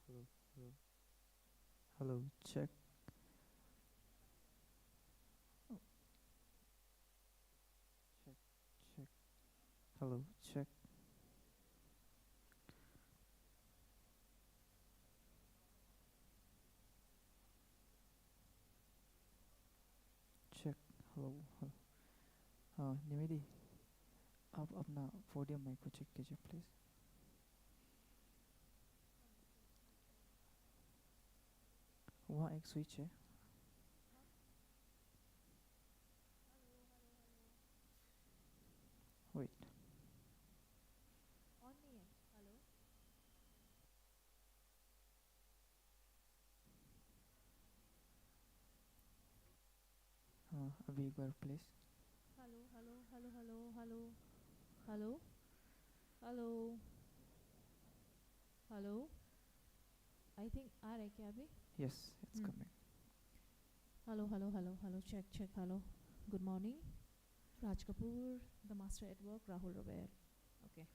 Hello, hello, hello, check. Oh, check, check. Hello, check, check. Hello, hello. हाँ निवेदी, आप अपना podium mic को check कीजिए प्लीज. वहाँ एक स्विच है. वेट. ऑन नहीं है. हेलो. हाँ अभी एक बार please. Hello hello hello hello hello hello hello hello. I think आ रहा है क्या अभी? Yes it's coming. Hello hello hello hello check check hello. Good morning. Raj Kapoor, the master at work, Rahul Rawail. Okay.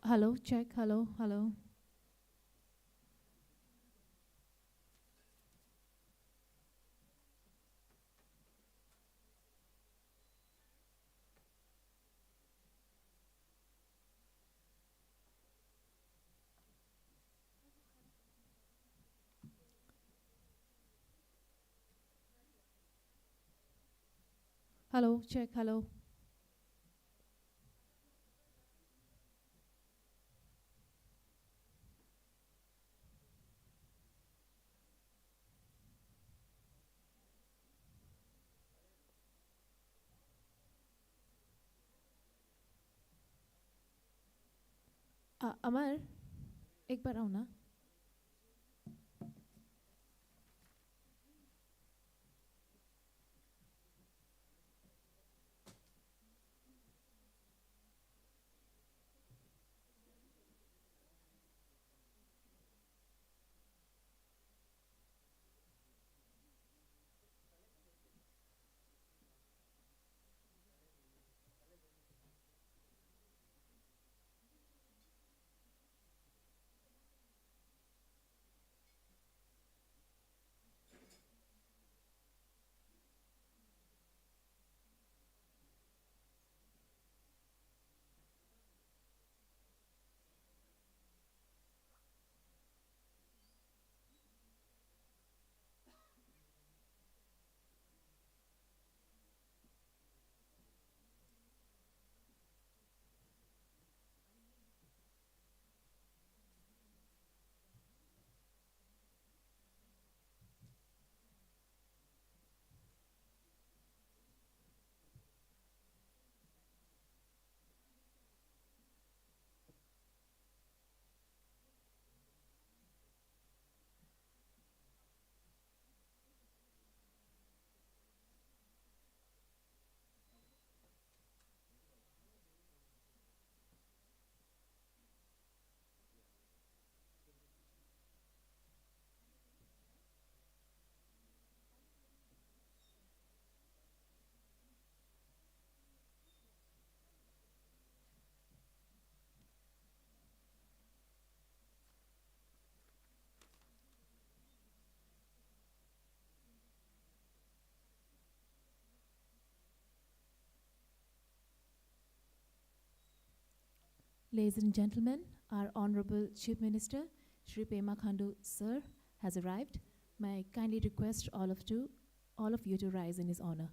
Hello, check, hello, hello. Hello, check, hello. Amar एक बार आओ ना. Ladies and gentlemen, our Honorable Chief Minister, Shri Pema Khandu Sir, has arrived. May I kindly request all of you to rise in his honor.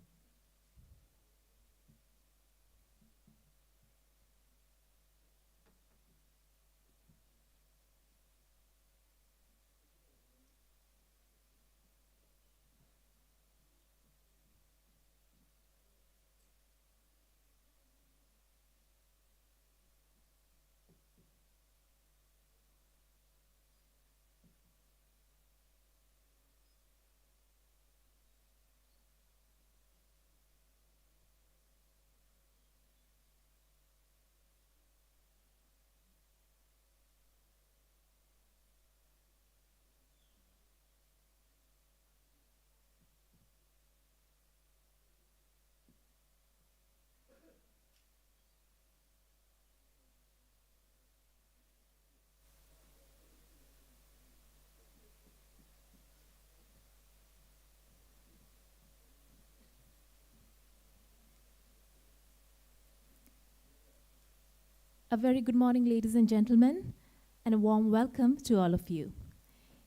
A very good morning, ladies and gentlemen, and a warm welcome to all of you.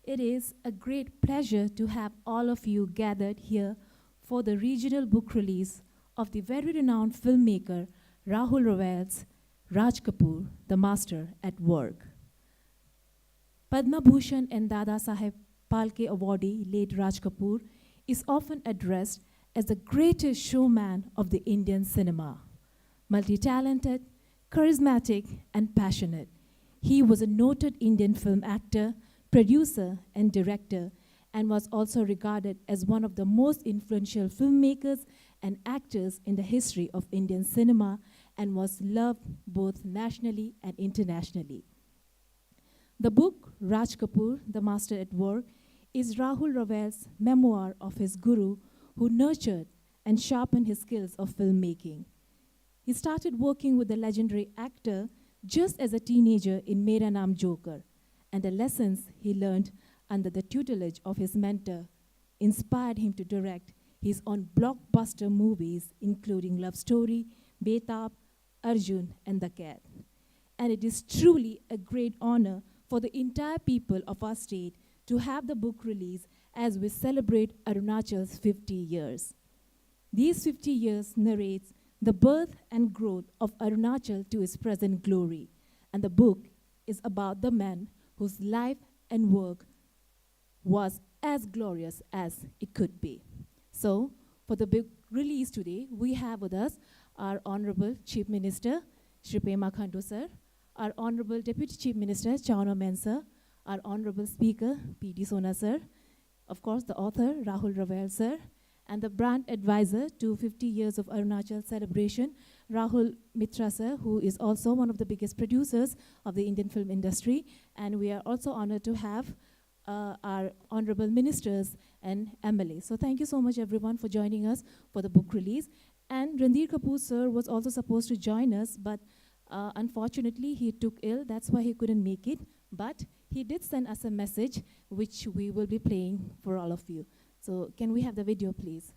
It is a great pleasure to have all of you gathered here for the regional book release of the very renowned filmmaker Rahul Raval's Raj Kapoor, The Master at Work. Padma Bhushan and Dada Saheb Phalke awardee late Raj Kapoor is often addressed as the greatest showman of the Indian cinema. Multi-talented, charismatic, and passionate, he was a noted Indian film actor, producer, and director, and was also regarded as one of the most influential filmmakers and actors in the history of Indian cinema, and was loved both nationally and internationally. The book, Raj Kapoor, The Master at Work, is Rahul Raval's memoir of his guru who nurtured and sharpened his skills of filmmaking. He started working with the legendary actor just as a teenager in Mera Naam Joker, and the lessons he learned under the tutelage of his mentor inspired him to direct his own blockbuster movies, including Love Story, Betab, Arjun, and The Cat. And it is truly a great honor for the entire people of our state to have the book released as we celebrate Arunachal's 50 years. These 50 years narrates the birth and growth of Arunachal to its present glory, and the book is about the man whose life and work was as glorious as it could be. So, for the book release today, we have with us our Honorable Chief Minister, Shri Pema Khandu sir, our Honorable Deputy Chief Minister, Chauno Men sir, our Honorable Speaker, P.D. Sona sir, of course the author, Rahul Ravel sir, and the brand advisor to 50 years of Arunachal celebration, Rahul Mitra sir, who is also one of the biggest producers of the Indian film industry. And we are also honored to have our honorable ministers and MLAs. So thank you so much everyone for joining us for the book release. And Randir Kapoor sir was also supposed to join us, but unfortunately he took ill, that's why he couldn't make it. But he did send us a message, which we will be playing for all of you. So can we have the video, please?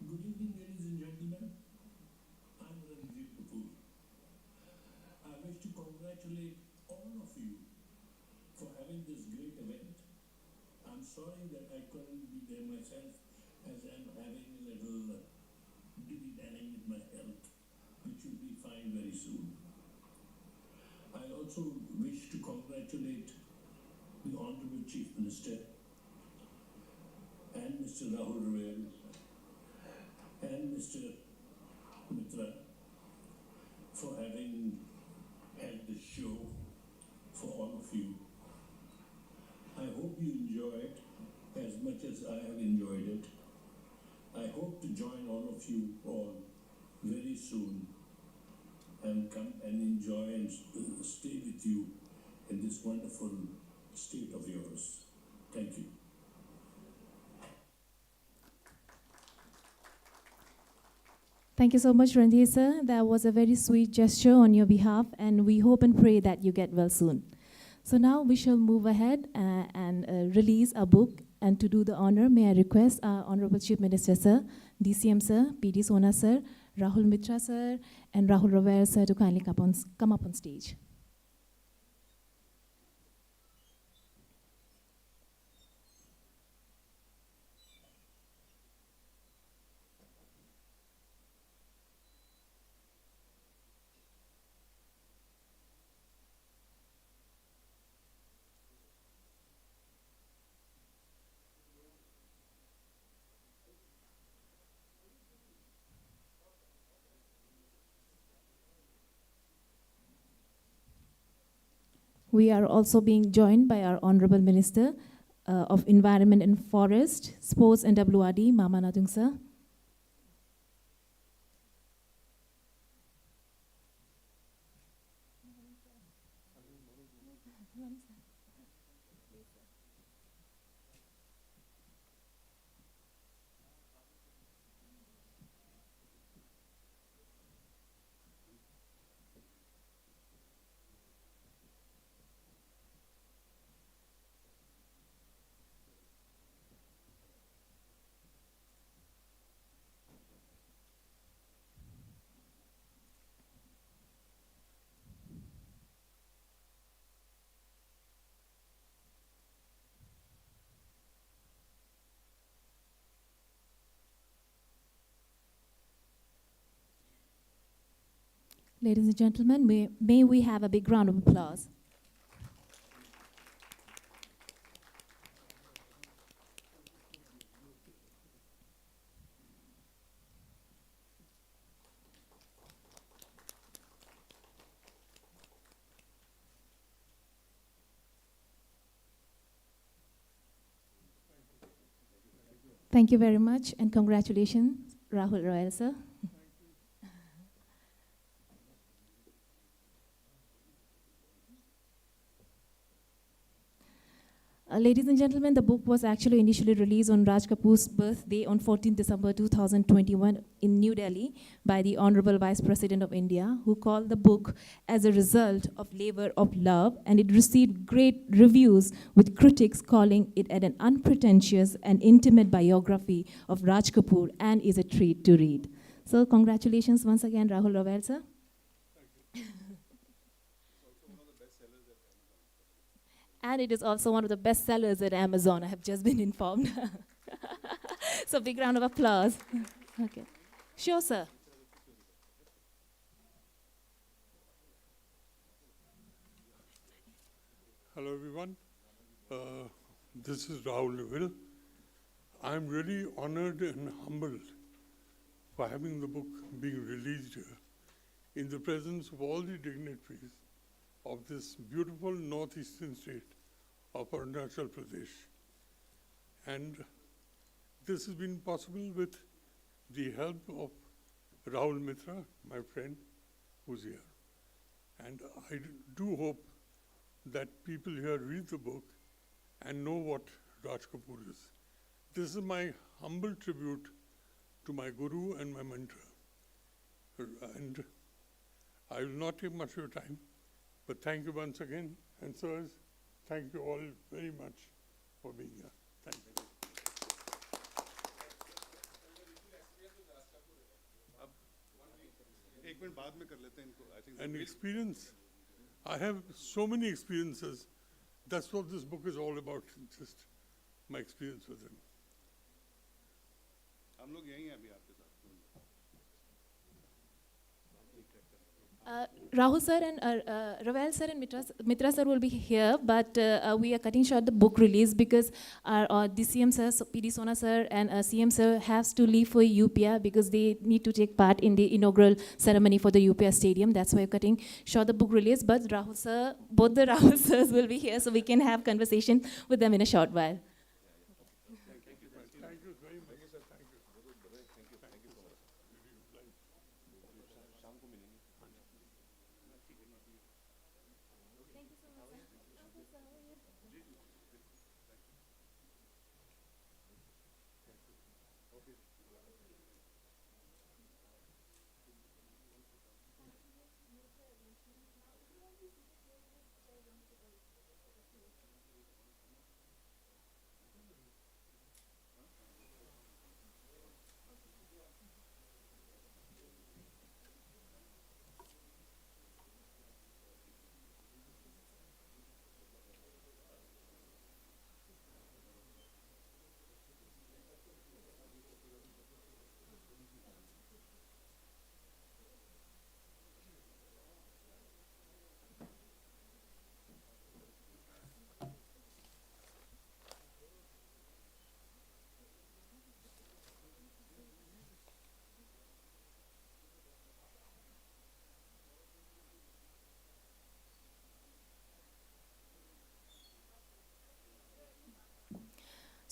Good evening, ladies and gentlemen. I'm Randir Kapoor. I wish to congratulate all of you for having this great event. I'm sorry that I couldn't be there myself, as I'm having a little dilly-dallying with my health, which will be fine very soon. I also wish to congratulate the Honorable Chief Minister and Mr. Rahul Ravel and Mr. Mitra for having held this show for all of you. I hope you enjoy it as much as I have enjoyed it. I hope to join all of you all very soon and come and enjoy and stay with you in this wonderful state of yours. Thank you. Thank you so much, Randir sir. That was a very sweet gesture on your behalf, and we hope and pray that you get well soon. So now we shall move ahead and release a book. And to do the honor, may I request our Honorable Chief Minister sir, DCM sir, PD Sona sir, Rahul Mitra sir, and Rahul Raver sir to kindly come up on stage. We are also being joined by our Honorable Minister of Environment and Forest, Sports and WRD, Mama Nadung sir. Ladies and gentlemen, may we have a big round of applause. Thank you very much, and congratulations, Rahul Royal sir. Ladies and gentlemen, the book was actually initially released on Raj Kapoor's birthday on 14 December 2021 in New Delhi by the Honorable Vice President of India, who called the book as a result of labor of love, and it received great reviews, with critics calling it an unpretentious and intimate biography of Raj Kapoor and is a treat to read. So congratulations once again, Rahul Raval, sir. And it is also one of the best sellers at Amazon, I have just been informed. So big round of applause. Okay. Sure, sir. Hello, everyone. This is Rahul Raval. I'm really honored and humbled for having the book being released here in the presence of all the dignitaries of this beautiful northeastern state of Arunachal Pradesh. And this has been possible with the help of Rahul Mitra, my friend, who's here. And I do hope that people here read the book and know what Raj Kapoor is. This is my humble tribute to my guru and my mentor. And I will not take much of your time, but thank you once again. And sirs, thank you all very much for being here. Thank you. An experience. I have so many experiences. That's what this book is all about, just my experience with him. Rahul sir and Raval sir and Mitra sir will be here, but we are cutting short the book release because our DCM sir, PD Sona sir and CM sir has to leave for UPA because they need to take part in the inaugural ceremony for the UPA stadium. That's why we're cutting short the book release, but Rahul sir, both the Rahul sirs will be here so we can have conversation with them in a short while.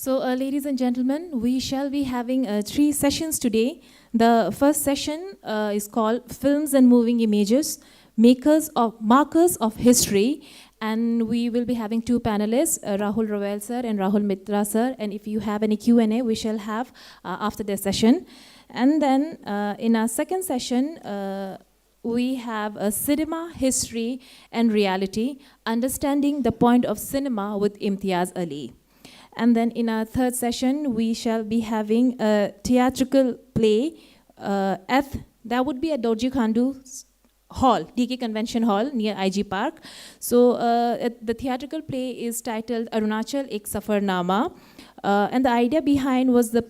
So, ladies and gentlemen, we shall be having 3 sessions today. The first session is called Films and Moving Images, Markers of History. And we will be having 2 panelists, Rahul Raval sir and Rahul Mitra sir. And if you have any Q&A, we shall have after their session. And then in our second session, we have a cinema, history, and reality, understanding the point of cinema with Imtiaz Ali. And then in our third session, we shall be having a theatrical play that would be at Dorji Khandu's Hall, DK Convention Hall near IG Park. So the theatrical play is titled Arunachal Ek Safarnama. And the idea behind the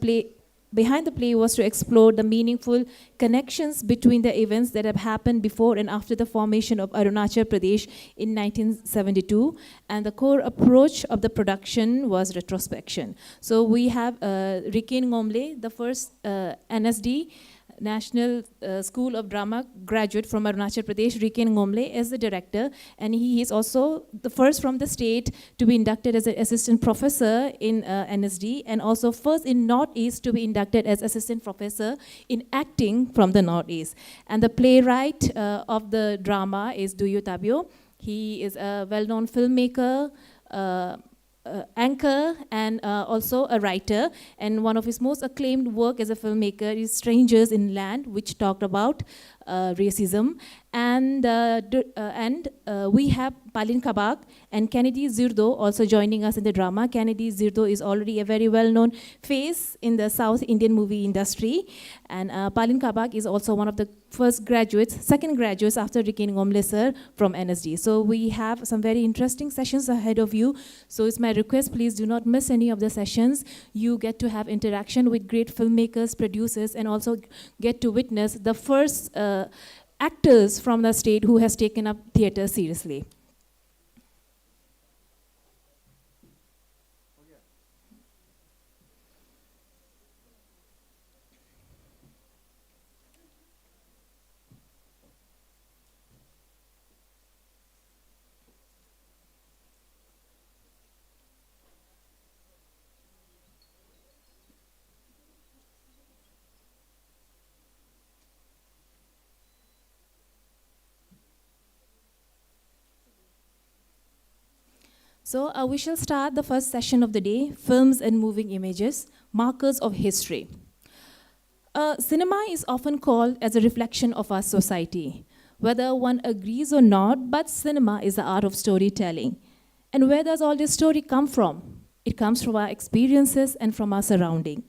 play was to explore the meaningful connections between the events that have happened before and after the formation of Arunachal Pradesh in 1972. And the core approach of the production was retrospection. So we have Rikin Ngomle, the first NSD, National School of Drama graduate from Arunachal Pradesh. Rikin Ngomle is the director, and he is also the first from the state to be inducted as an assistant professor in NSD, and also first in Northeast to be inducted as assistant professor in acting from the Northeast. And the playwright of the drama is Duyu Tabio. He is a well-known filmmaker, anchor and also a writer. And one of his most acclaimed work as a filmmaker is Strangers in Land, which talked about racism. And we have Palin Kabak and Kennedy Zirdo also joining us in the drama. Kennedy Zirdo is already a very well-known face in the South Indian movie industry. And Palin Kabak is also one of the second graduates after regaining Omlesar from NSD. So we have some very interesting sessions ahead of you. So it's my request, please do not miss any of the sessions. You get to have interaction with great filmmakers, producers, and also get to witness the first actors from the state who has taken up theater seriously. So we shall start the first session of the day, Films and Moving Images, Markers of History. Cinema is often called as a reflection of our society. Whether one agrees or not, but cinema is the art of storytelling. And where does all this story come from? It comes from our experiences and from our surrounding.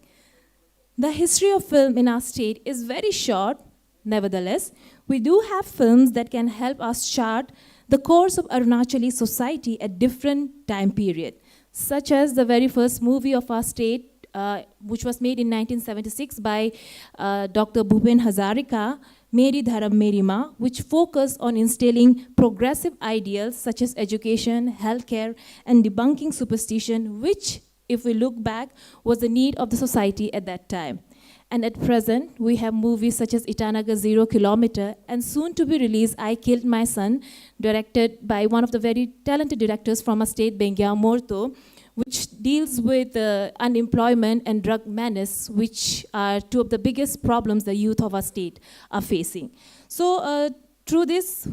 The history of film in our state is very short. Nevertheless, we do have films that can help us chart the course of Arunachali society at different time period, such as the very first movie of our state, which was made in 1976 by Dr. Bhupen Hazarika, Meri Dharam Meri Ma, which focused on instilling progressive ideals such as education, healthcare, and debunking superstition, which, if we look back, was the need of the society at that time. And at present, we have movies such as Itanagar 0 Kilometer and soon to be released I Killed My Son, directed by one of the very talented directors from our state, Bengia Morto, which deals with unemployment and drug menace, which are two of the biggest problems the youth of our state are facing. So through this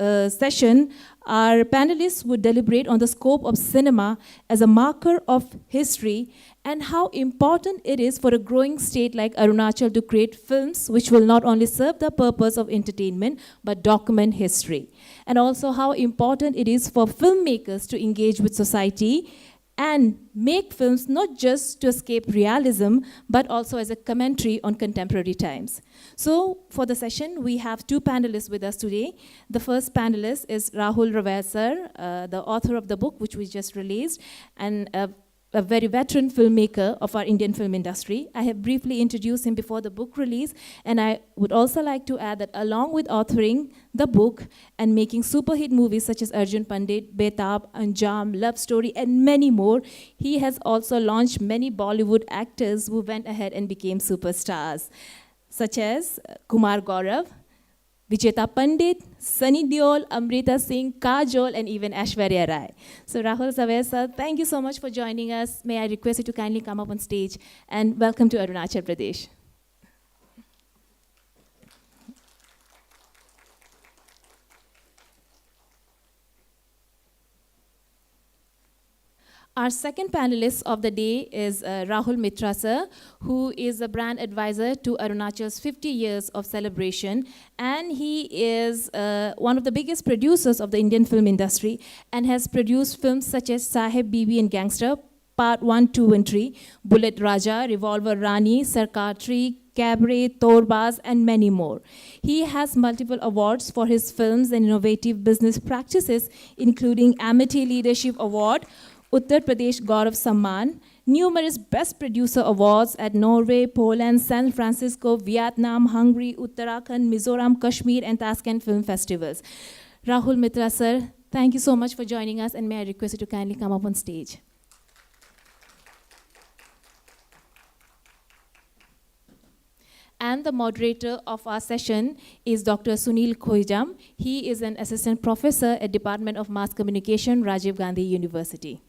session, our panelists would deliberate on the scope of cinema as a marker of history and how important it is for a growing state like Arunachal to create films which will not only serve the purpose of entertainment but document history. And also how important it is for filmmakers to engage with society and make films not just to escape realism, but also as a commentary on contemporary times. So for the session, we have two panelists with us today. The first panelist is Rahul Ravesar, the author of the book, which we just released, and a very veteran filmmaker of our Indian film industry. I have briefly introduced him before the book release, and I would also like to add that along with authoring the book and making super hit movies such as Arjun Pandit, Betab, Anjam, Love Story, and many more, he has also launched many Bollywood actors who went ahead and became superstars, such as Kumar Gaurav, Vicheta Pandit, Sunny Deol, Amrita Singh, Kajol, and even Aishwarya Rai. So Rahul Savesa, thank you so much for joining us. May I request you to kindly come up on stage, and welcome to Arunachal Pradesh. Our second panelist of the day is Rahul Mitra sir, who is a brand advisor to Arunachal's 50 years of celebration. And he is one of the biggest producers of the Indian film industry and has produced films such as Saheb, Bibi and Gangster, Part 1, 2 and 3, Bullet Raja, Revolver Rani, Sarkar 3, Cabaret, Torbaz, and many more. He has multiple awards for his films and innovative business practices, including Amity Leadership Award, Uttar Pradesh Gaurav Samman, numerous Best Producer Awards at Norway, Poland, San Francisco, Vietnam, Hungary, Uttarakhand, Mizoram, Kashmir, and Tashkent film festivals. Rahul Mitra sir, thank you so much for joining us, and may I request you to kindly come up on stage. And the moderator of our session is Dr. Sunil Khoijam. He is an assistant professor at Department of Mass Communication, Rajiv Gandhi University.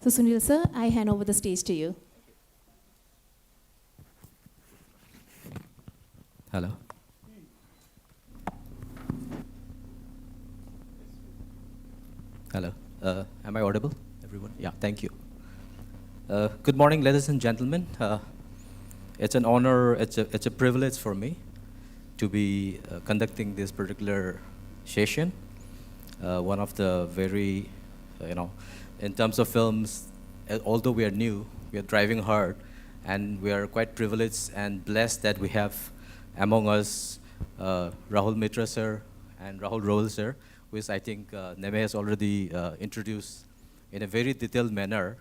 So Sunil sir, I hand over the stage to you. Hello. Hello. Am I audible, everyone? Yeah, thank you. Good morning, ladies and gentlemen. It's an honor, it's a privilege for me to be conducting this particular session. One of the very, in terms of films, although we are new, we are driving hard, and we are quite privileged and blessed that we have among us Rahul Mitra sir and Rahul Roel sir, which I think Neme has already introduced in a very detailed manner,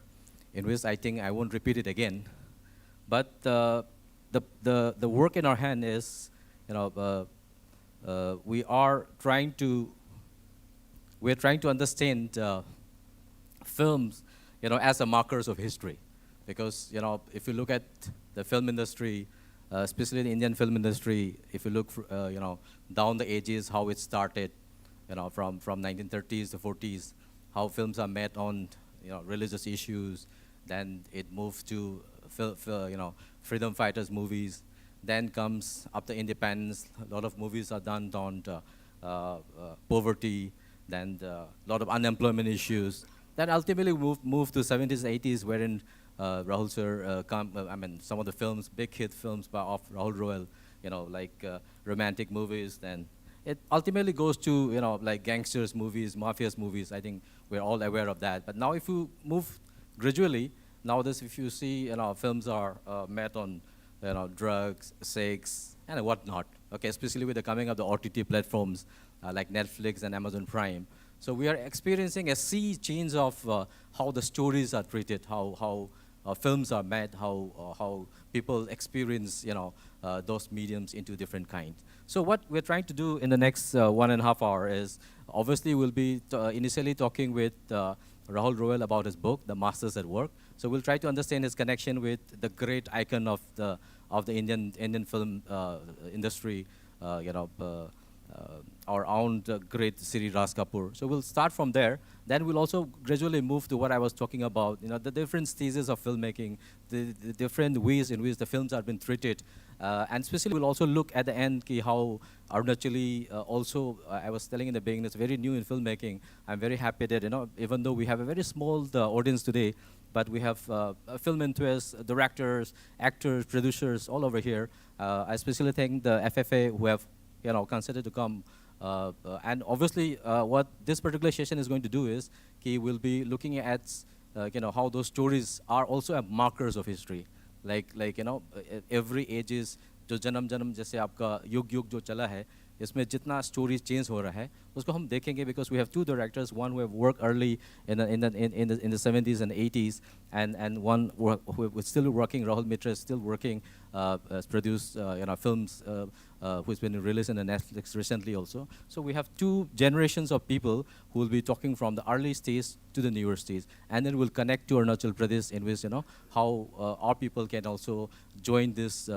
in which I think I won't repeat it again. But the work in our hand is, we're trying to understand films, as a markers of history, because if you look at the film industry, especially the Indian film industry, if you look down the ages, how it started, from 1930s to 40s, how films are made on religious issues, then it moved to freedom fighters movies, then comes after independence, a lot of movies are done on poverty, then a lot of unemployment issues. Then ultimately moved to 70s, 80s, wherein Rahul sir, some of the films, big hit films of Rahul Roel, like romantic movies. Then it ultimately goes to like gangsters movies, mafias movies. I think we're all aware of that. But now if you move gradually, nowadays if you see films are made on drugs, sex, and whatnot. Okay, especially with the coming of the OTT platforms like Netflix and Amazon Prime. So we are experiencing a sea change of how the stories are treated, how films are made, how people experience those mediums into different kinds. So what we're trying to do in the next 1.5 hours is, obviously we'll be initially talking with Rahul Roel about his book, The Masters at Work. So we'll try to understand his connection with the great icon of the Indian film industry, our own great Sri Raj Kapoor. So we'll start from there. Then we'll also gradually move to what I was talking about, the different stages of filmmaking, the different ways in which the films have been treated. And especially we'll also look at the end how Arunachal also, I was telling in the beginning, it's very new in filmmaking. I'm very happy that, even though we have a very small audience today, but we have film enthusiasts, directors, actors, producers all over here. I especially thank the FFA who have considered to come. And obviously, what this particular session is going to do is, we'll be looking at, how those stories are also markers of history. Like every ages, जो जन्म जैसे आपका युग जो चला है, इसमें जितना stories change हो रहा है, उसको हम देखेंगे, because we have two directors, one who have worked early in the 70s and 80s, and one who is still working. Rahul Mitra is still working, has produced films who's been released in the Netflix recently also. So we have two generations of people who will be talking from the early stage to the newer stage, and then we'll connect to Arunachal Pradesh, in which how our people can also join this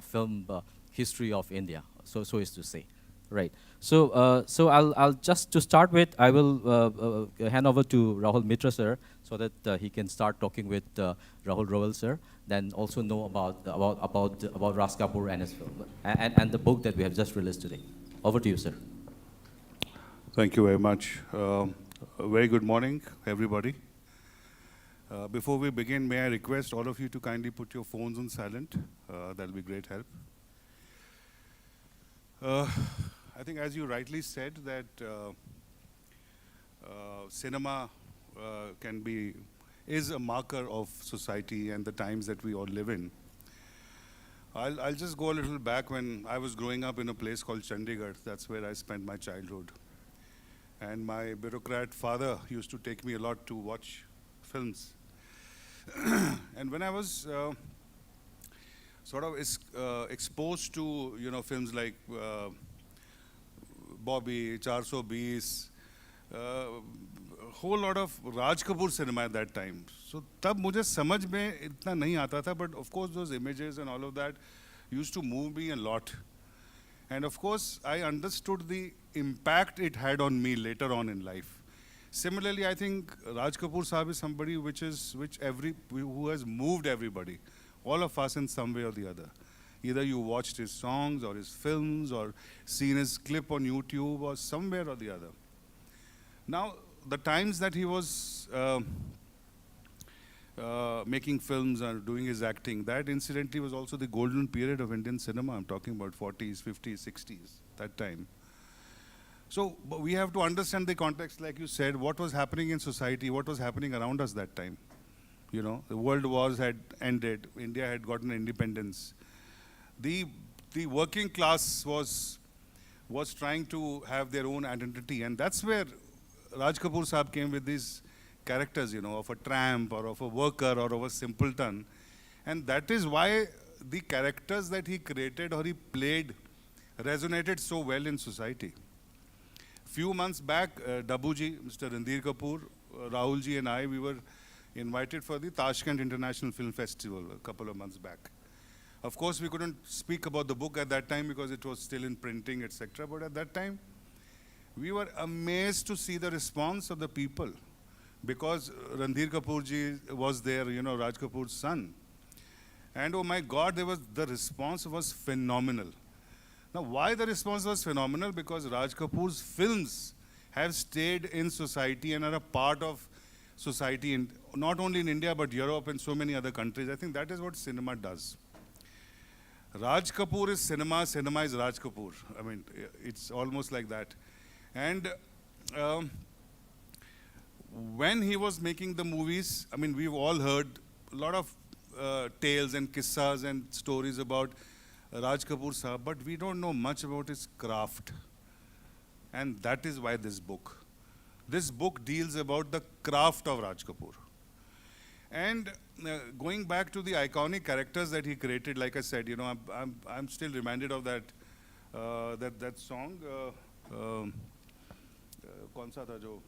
film history of India. So is to say. Right. So I'll just to start with, I will hand over to Rahul Mitra sir, so that he can start talking with Rahul Roel sir. Then also know about Raj Kapoor and his film and the book that we have just released today. Over to you, sir. Thank you very much. A very good morning, everybody. Before we begin, may I request all of you to kindly put your phones on silent. That'll be great help. I think, as you rightly said, that cinema is a marker of society and the times that we all live in. I'll just go a little back when I was growing up in a place called Chandigarh. That's where I spent my childhood. And my bureaucrat father used to take me a lot to watch films. And when I was sort of exposed to films like Bobby, 420, whole lot of Raj Kapoor cinema at that time. So तब मुझे समझ में इतना नहीं आता था, but of course those images and all of that used to move me a lot. And of course I understood the impact it had on me later on in life. Similarly, I think Raj Kapoor Sahib is somebody who has moved everybody, all of us in some way or the other. Either you watched his songs or his films or seen his clip on YouTube or somewhere or the other. Now, the times that he was making films and doing his acting, that incidentally was also the golden period of Indian cinema. I'm talking about 40s, 50s, 60s, that time. So but we have to understand the context, like you said, what was happening in society, what was happening around us that time. You know, the world wars had ended, India had gotten independence. The working class was trying to have their own identity, and that's where Raj Kapoor Sahib came with these characters, you know, of a tramp or of a worker or of a simpleton. And that is why the characters that he created or he played resonated so well in society. Few months back, Dabuji, Mr. Randhir Kapoor, Rahulji and I, we were invited for the Tashkent International Film Festival a couple of months back. Of course, we couldn't speak about the book at that time because it was still in printing, etc. But at that time, we were amazed to see the response of the people because Randhir Kapoor ji was there, you know, Raj Kapoor's son. And oh my God, the response was phenomenal. Now, why the response was phenomenal? Because Raj Kapoor's films have stayed in society and are a part of society, not only in India, but Europe and so many other countries. I think that is what cinema does. Raj Kapoor is cinema, cinema is Raj Kapoor. I mean, it's almost like that. And when he was making the movies, I mean, we've all heard a lot of tales and kissas and stories about Raj Kapoor Sahib, but we don't know much about his craft. And that is why this book. This book deals about the craft of Raj Kapoor. And going back to the iconic characters that he created, like I said, you know, I'm still reminded of that that song. कौन सा था जो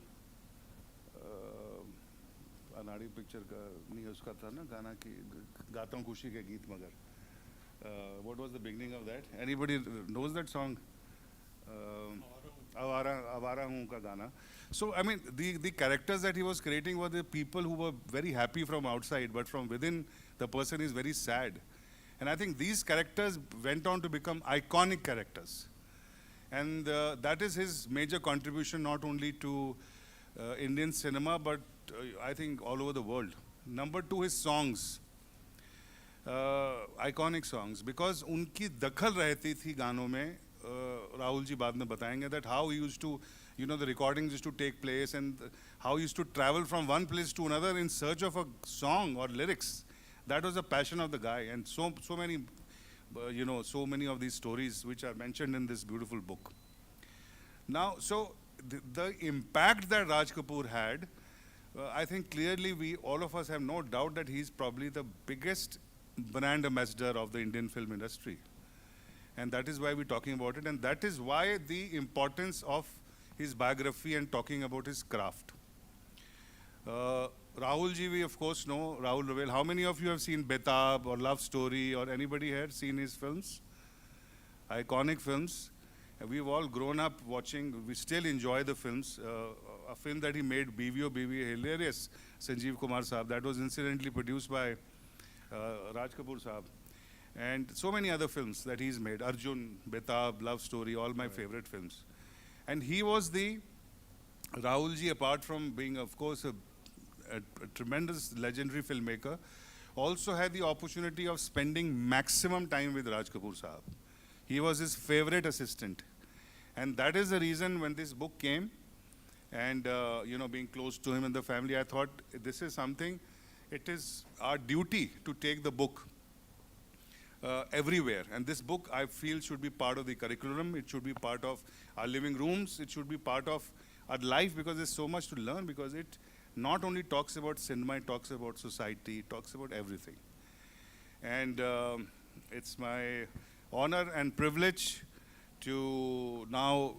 अनाड़ी picture का नहीं उसका था ना गाना की गाता हूँ खुशी के गीत मगर what was the beginning of that? Anybody knows that song? आवारा हूँ का गाना. So I mean the characters that he was creating were the people who were very happy from outside, but from within the person is very sad. And I think these characters went on to become iconic characters. And that is his major contribution, not only to Indian cinema, but I think all over the world. Number two, his songs, iconic songs, because उनकी दखल रहती थी गानों में. Rahul ji बाद में बताएंगे that how he used to, you know, the recordings used to take place and how he used to travel from one place to another in search of a song or lyrics. That was the passion of the guy, and so many. You know, so many of these stories which are mentioned in this beautiful book. Now, so the impact that Raj Kapoor had, I think clearly all of us have no doubt that he's probably the biggest brand ambassador of the Indian film industry. And that is why we're talking about it, and that is why the importance of his biography and talking about his craft. Rahul ji, we of course know, Rahul Ravel. How many of you have seen Betab or Love Story, or anybody here seen his films? Iconic films. We've all grown up watching, we still enjoy the films. A film that he made, BVO, hilarious, Sanjeev Kumar Saab, that was incidentally produced by Raj Kapoor Saab. And so many other films that he's made, Arjun, Betab, Love Story, all my favorite films. And he was Rahul ji, apart from being, of course, a tremendous legendary filmmaker, also had the opportunity of spending maximum time with Raj Kapoor Sahib. He was his favorite assistant. And that is the reason when this book came, and you know, being close to him and the family, I thought this is something, it is our duty to take the book everywhere. And this book, I feel, should be part of the curriculum. It should be part of our living rooms. It should be part of our life, because there's so much to learn, because it not only talks about cinema, it talks about society, it talks about everything. And it's my honor and privilege to now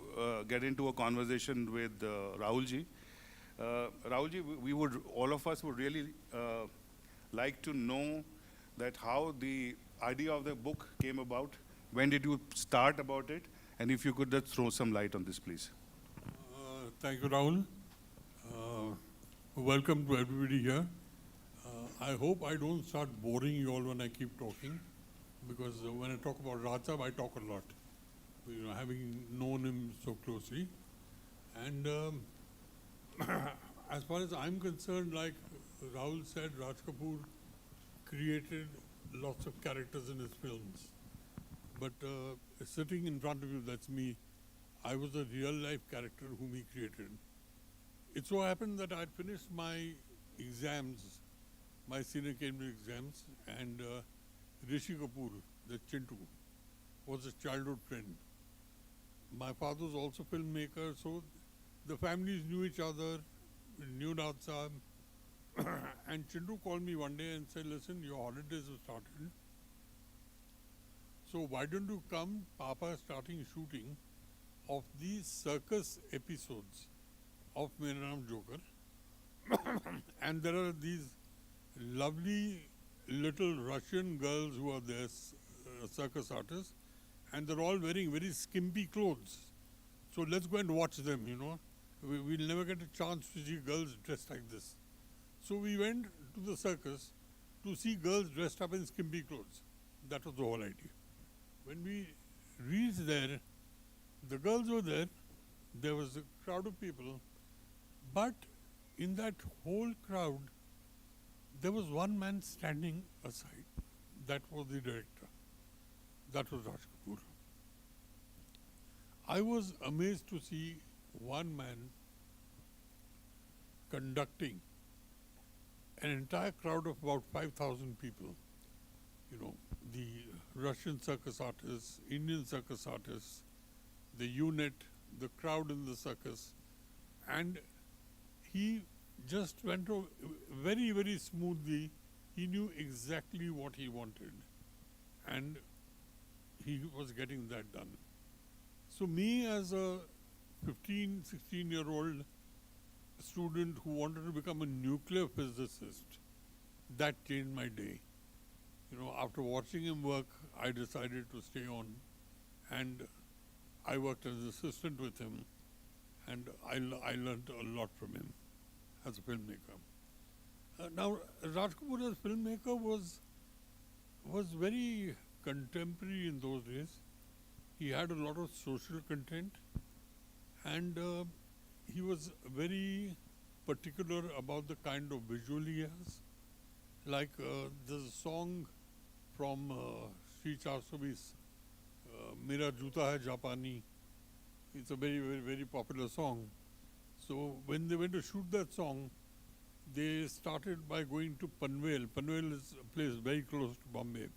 get into a conversation with Rahul ji. Rahul ji, all of us would really like to know that how the idea of the book came about. When did you start about it? And if you could just throw some light on this, please. Thank you, Rahul. Welcome to everybody here. I hope I don't start boring you all when I keep talking, because when I talk about Rajab, I talk a lot, having known him so closely. And as far as I'm concerned, like Rahul said, Raj Kapoor created lots of characters in his films. But sitting in front of you, that's me. I was a real-life character whom he created. It so happened that I had finished my exams, my senior Cambridge exams, and Rishi Kapoor, the Chintu, was a childhood friend. My father was also a filmmaker, so the families knew each other, knew Rajab. And Chintu called me one day and said, listen, your holidays have started. So why don't you come? Papa is starting shooting of these circus episodes of Mera Naam Joker. And there are these lovely little Russian girls who are there, circus artists, and they're all wearing very skimpy clothes. So let's go and watch them, We'll never get a chance to see girls dressed like this. So we went to the circus to see girls dressed up in skimpy clothes. That was the whole idea. When we reached there, the girls were there, there was a crowd of people, but in that whole crowd, there was one man standing aside. That was the director. That was Raj Kapoor. I was amazed to see one man conducting an entire crowd of about 5,000 people. The Russian circus artists, Indian circus artists, the unit, the crowd in the circus, and he just went very, very smoothly. He knew exactly what he wanted, and he was getting that done. So me as a 15, 16-year-old student who wanted to become a nuclear physicist, that changed my day. After watching him work, I decided to stay on, and I worked as an assistant with him, and I learned a lot from him as a filmmaker. Now, Raj Kapoor as filmmaker was very contemporary in those days. He had a lot of social content, and he was very particular about the kind of visual he has. Like there's a song from Sri 420, Mera Juta Hai Japani. It's a very, very, very popular song. So when they went to shoot that song, they started by going to Panvel. Panvel is a place very close to Bombay,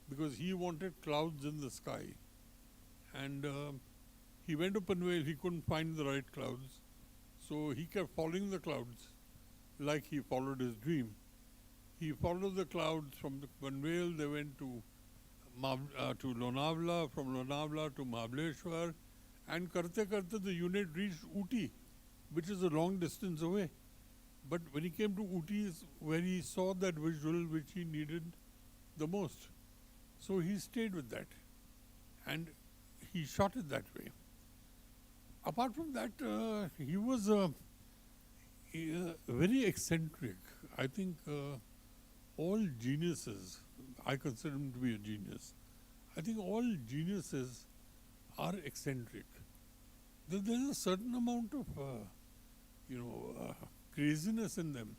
because he wanted clouds in the sky. And he went to Panvel, he couldn't find the right clouds. So he kept following the clouds like he followed his dream. He followed the clouds from the Panvel, they went to Lonavala, from Lonavala to Mahabaleshwar, and karte the unit reached Ooty, which is a long distance away. But when he came to Ooty is where he saw that visual which he needed the most. So he stayed with that, and he shot it that way. Apart from that, he was very eccentric. I think all geniuses, I consider him to be a genius. I think all geniuses are eccentric. There's a certain amount of, craziness in them.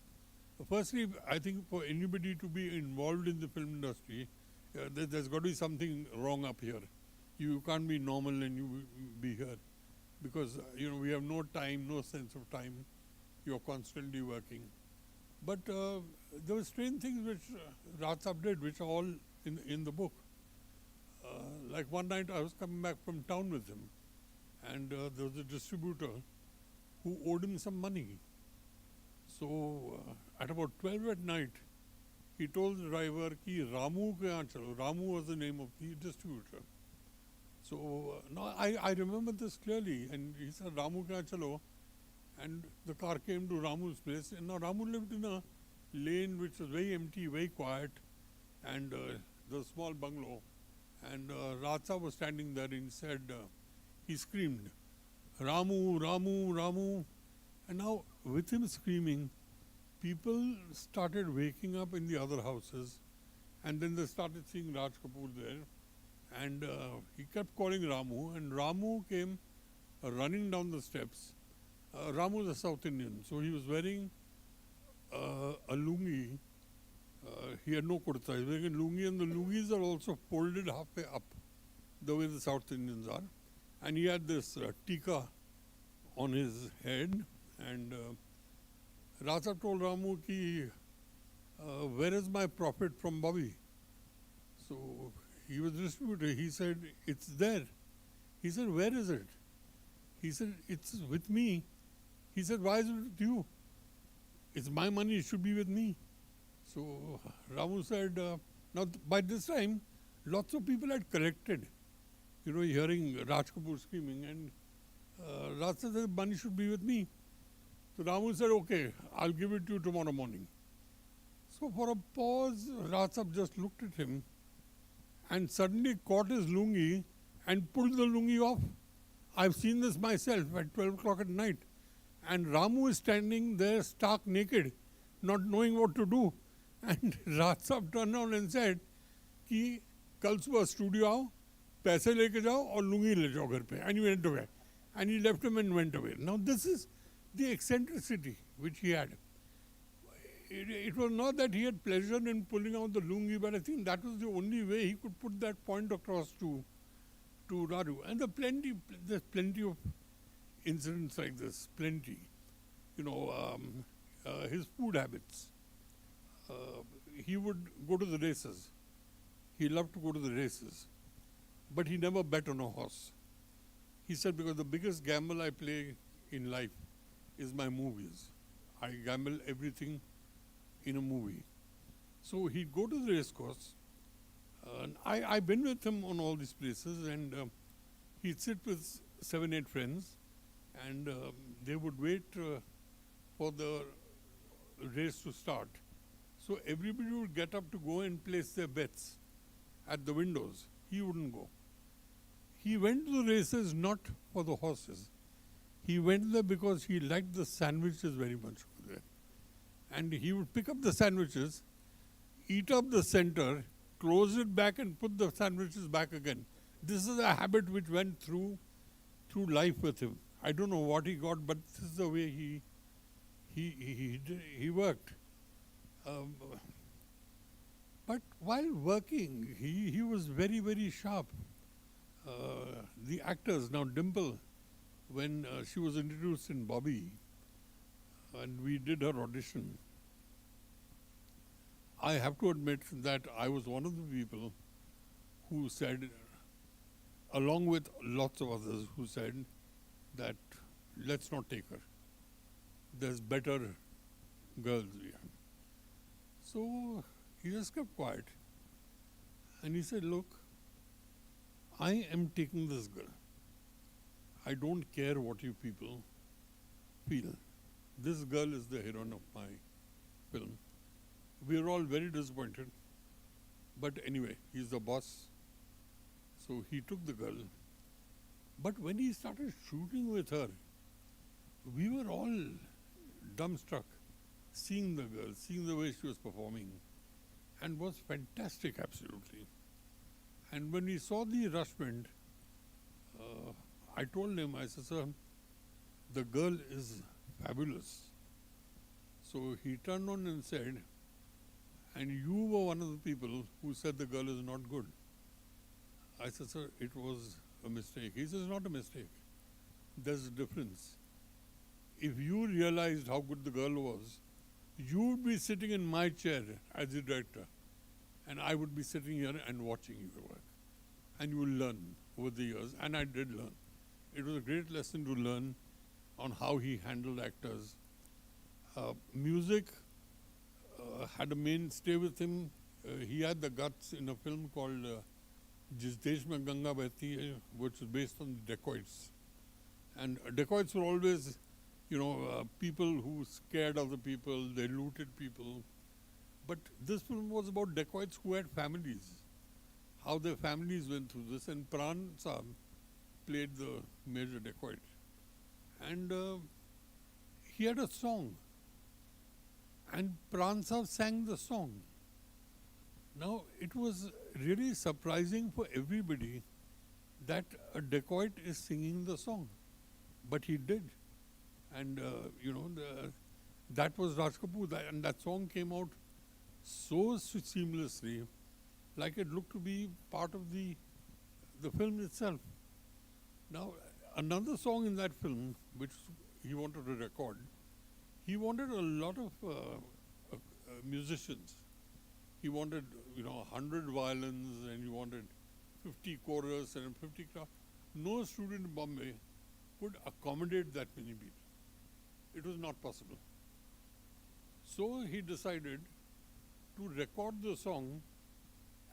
Firstly, I think for anybody to be involved in the film industry, there's got to be something wrong up here. You can't be normal and you be here, because we have no time, no sense of time. You're constantly working. But there were strange things which Rajab did, which are all in the book. Like one night I was coming back from town with him, and there was a distributor who owed him some money. So at about 12 at night, he told the driver, ki Ramu ke yahan chalo. Ramu was the name of the distributor. So now I remember this clearly, and he said, Ramu ke yahan chalo. And the car came to Ramu's place, and now Ramu lived in a lane which was very empty, very quiet, and the small bungalow. And Ratsa was standing there, and he said, he screamed, Ramu, Ramu, Ramu. And now, with him screaming, people started waking up in the other houses, and then they started seeing Raj Kapoor there. And he kept calling Ramu, and Ramu came running down the steps. Ramu is a South Indian, so he was wearing a lungi. He had no kurta. He was wearing a lungi, and the lungis are also folded halfway up, the way the South Indians are. And he had this tika on his head, and Rasa told Ramu ki, where is my prophet from Bobby? So he was distributed. He said, it's there. He said, where is it? He said, it's with me. He said, why is it with you? It's my money, it should be with me. So Ramu said, now by this time, lots of people had collected, hearing Raj Kapoor screaming, and Raj said, money should be with me. So Ramu said, okay, I'll give it to you tomorrow morning. So for a pause, Raj Sahab just looked at him and suddenly caught his lungi and pulled the lungi off. I've seen this myself at 12 o'clock at night. And Ramu is standing there stark naked, not knowing what to do. And Raj Sahab turned around and said, कि कल सुबह studio आओ, पैसे लेके जाओ और लुंगी ले जाओ घर पे. And he went away. And he left him and went away. Now this is the eccentricity which he had. It was not that he had pleasure in pulling out the lungi, but I think that was the only way he could put that point across to Raju. And there's plenty of incidents like this, plenty. His food habits. He would go to the races. He loved to go to the races. But he never bet on a horse. He said, because the biggest gamble I play in life is my movies. I gamble everything in a movie. So he'd go to the race course. I've been with him on all these places, and he'd sit with 7, 8 friends, and they would wait for the race to start. So everybody would get up to go and place their bets at the windows. He wouldn't go. He went to the races not for the horses. He went there because he liked the sandwiches very much over there. And he would pick up the sandwiches, eat up the center, close it back and put the sandwiches back again. This is a habit which went through life with him. I don't know what he got, but this is the way he worked. But while working, he was very, very sharp. The actors, now Dimple, when she was introduced in Bobby, and we did her audition, I have to admit that I was one of the people who said, along with lots of others, who said that let's not take her. There's better girls here. So he just kept quiet. And he said, look, I am taking this girl. I don't care what you people feel. This girl is the heroine of my film. We are all very disappointed. But anyway, he's the boss. So he took the girl. But when he started shooting with her, we were all dumbstruck, seeing the girl, seeing the way she was performing, and was fantastic, absolutely. And when we saw the rushment, I told him, I said, sir, the girl is fabulous. So he turned on and said, and you were one of the people who said the girl is not good. I said, sir, it was a mistake. He says, not a mistake. There's a difference. If you realized how good the girl was, you would be sitting in my chair as the director, and I would be sitting here and watching your work. And you will learn over the years, and I did learn. It was a great lesson to learn on how he handled actors. Music had a mainstay with him. He had the guts in a film called Jis Desh Mein Ganga Behti Hai, which was based on dacoits. And dacoits were always, people who scared other people, they looted people. But this film was about dacoits who had families, how their families went through this. And Pran Saab played the major dacoit. And he had a song. And Pran Sahib sang the song. Now, it was really surprising for everybody that a dacoit is singing the song. But he did. And, that was Raj Kapoor. And that song came out so seamlessly, like it looked to be part of the film itself. Now, another song in that film, which he wanted to record, he wanted a lot of musicians. He wanted, 100 violins, and he wanted 50 chorus and 50 crowd. No student in Bombay could accommodate that many people. It was not possible. So he decided to record the song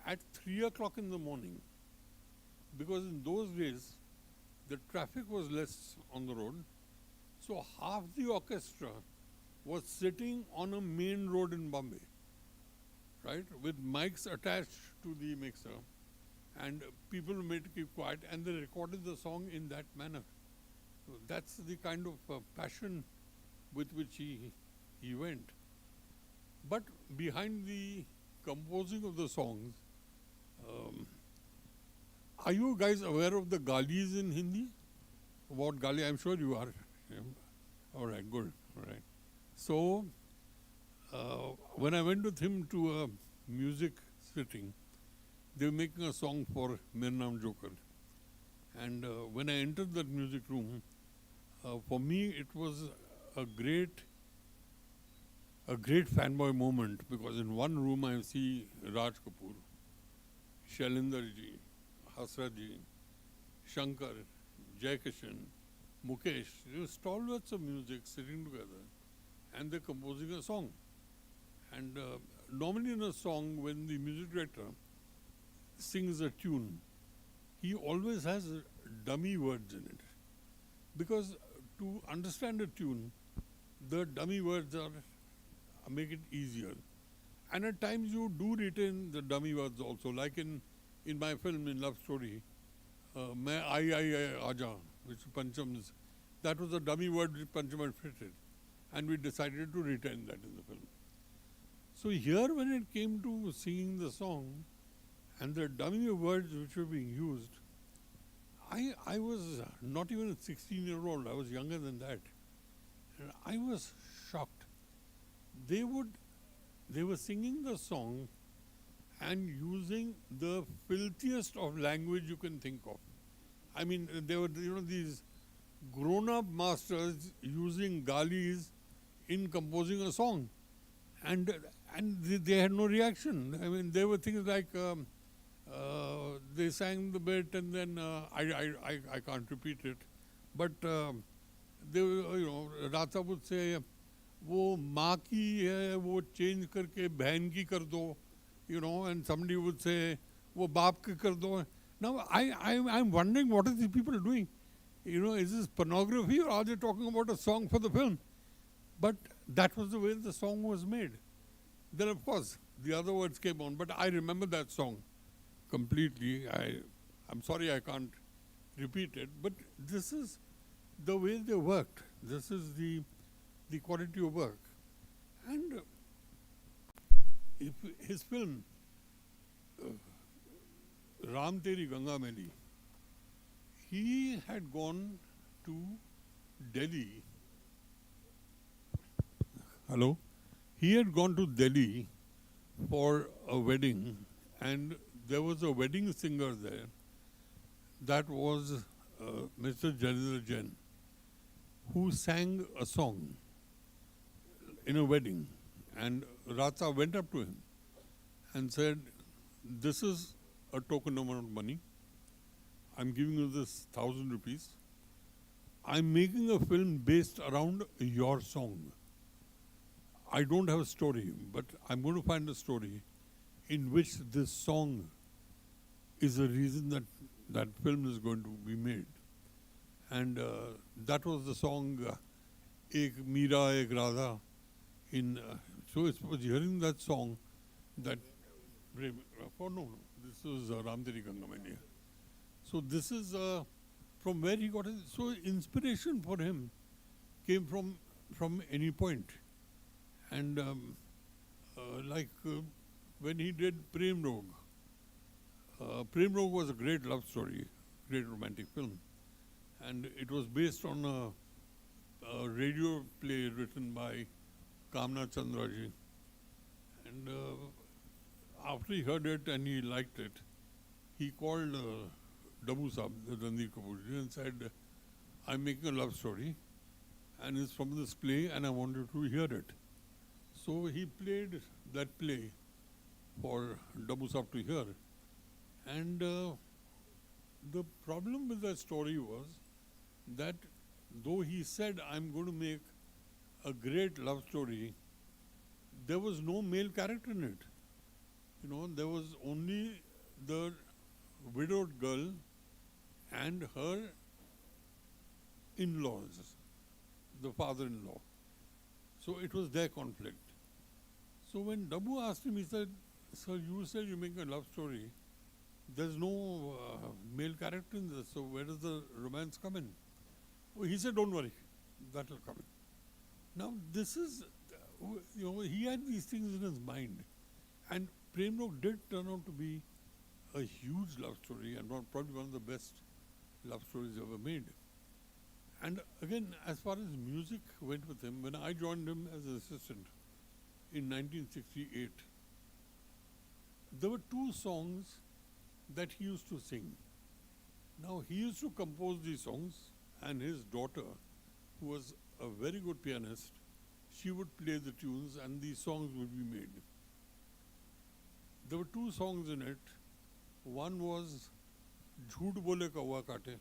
at 3 o'clock in the morning, because in those days the traffic was less on the road. So half the orchestra was sitting on a main road in Bombay, right, with mics attached to the mixer, and people were made to keep quiet, and they recorded the song in that manner. So that's the kind of passion with which he went. But behind the composing of the songs, are you guys aware of the galis in Hindi? What gali? I'm sure you are. Yeah. All right, good. All right. So, when I went with him to a music sitting, they were making a song for Mere Naam Joker. And when I entered that music room, for me it was a great fanboy moment, because in one room I see Raj Kapoor, Shailendra ji, Hasrat ji, Shankar, Jai Kishan, Mukesh, stalwarts of music sitting together, and they're composing a song. And normally in a song, when the music director sings a tune, he always has dummy words in it. Because to understand a tune, the dummy words make it easier. And at times you do retain the dummy words also, like in my film, in Love Story, Main Aayi Aaja, which Pancham's, that was a dummy word which Pancham had fitted. And we decided to retain that in the film. So here, when it came to singing the song, and the dummy words which were being used, I was not even a 16-year-old, I was younger than that. And I was shocked. They were singing the song and using the filthiest of language you can think of. I mean, there were these grown-up masters using galis in composing a song, and they had no reaction. I mean, there were things like they sang the bit, and then I can't repeat it, but they were, Rata would say, "वो माँ की है, वो change करके बहन की कर दो," and somebody would say, "वो बाप की कर दो." Now I'm wondering, what are these people doing? Is this pornography, or are they talking about a song for the film? But that was the way the song was made. Then, of course, the other words came on, but I remember that song completely. I'm sorry I can't repeat it, but this is the way they worked. This is the quality of work. And if his film, Ram Teri Ganga Maili, he had gone to Delhi. Hello? He had gone to Delhi for a wedding, and there was a wedding singer there. That was Mr. Janendra Jain, who sang a song in a wedding. And Rata went up to him and said, "This is a token amount of money. I'm giving you this 1,000 rupees. I'm making a film based around your song. I don't have a story, but I'm going to find a story in which this song is the reason that film is going to be made." And that was the song Ek Meera Ek Radha. So it was hearing that song that, this is Ram Teri Ganga Maili. So this is from where he got it. So inspiration for him came from from any point. And when he did Prem Rog, Prem Rog was a great love story, great romantic film. And it was based on a radio play written by Kamna Chandraji. And after he heard it and he liked it, he called Dabu Saab, the Ranveer Kapoor, and said, I'm making a love story and it's from this play and I wanted to hear it. So he played that play for Dabu Saab to hear. And the problem with that story was that though he said, I'm going to make a great love story, there was no male character in it. You know, there was only the widowed girl and her in-laws, the father-in-law. So it was their conflict. So when Dabu asked him, he said, sir, you said you're making a love story. There's no male character in this, so where does the romance come in? Oh, he said, don't worry, that will come in. Now, this is, you know, he had these things in his mind. And Prem Rog did turn out to be a huge love story and probably one of the best love stories ever made. And again, as far as music went with him, when I joined him as an assistant in 1968, there were two songs that he used to sing. Now, he used to compose these songs, and his daughter, who was a very good pianist, she would play the tunes and these songs would be made. There were two songs in it. One was Jhoot Bole Kawa Kaate,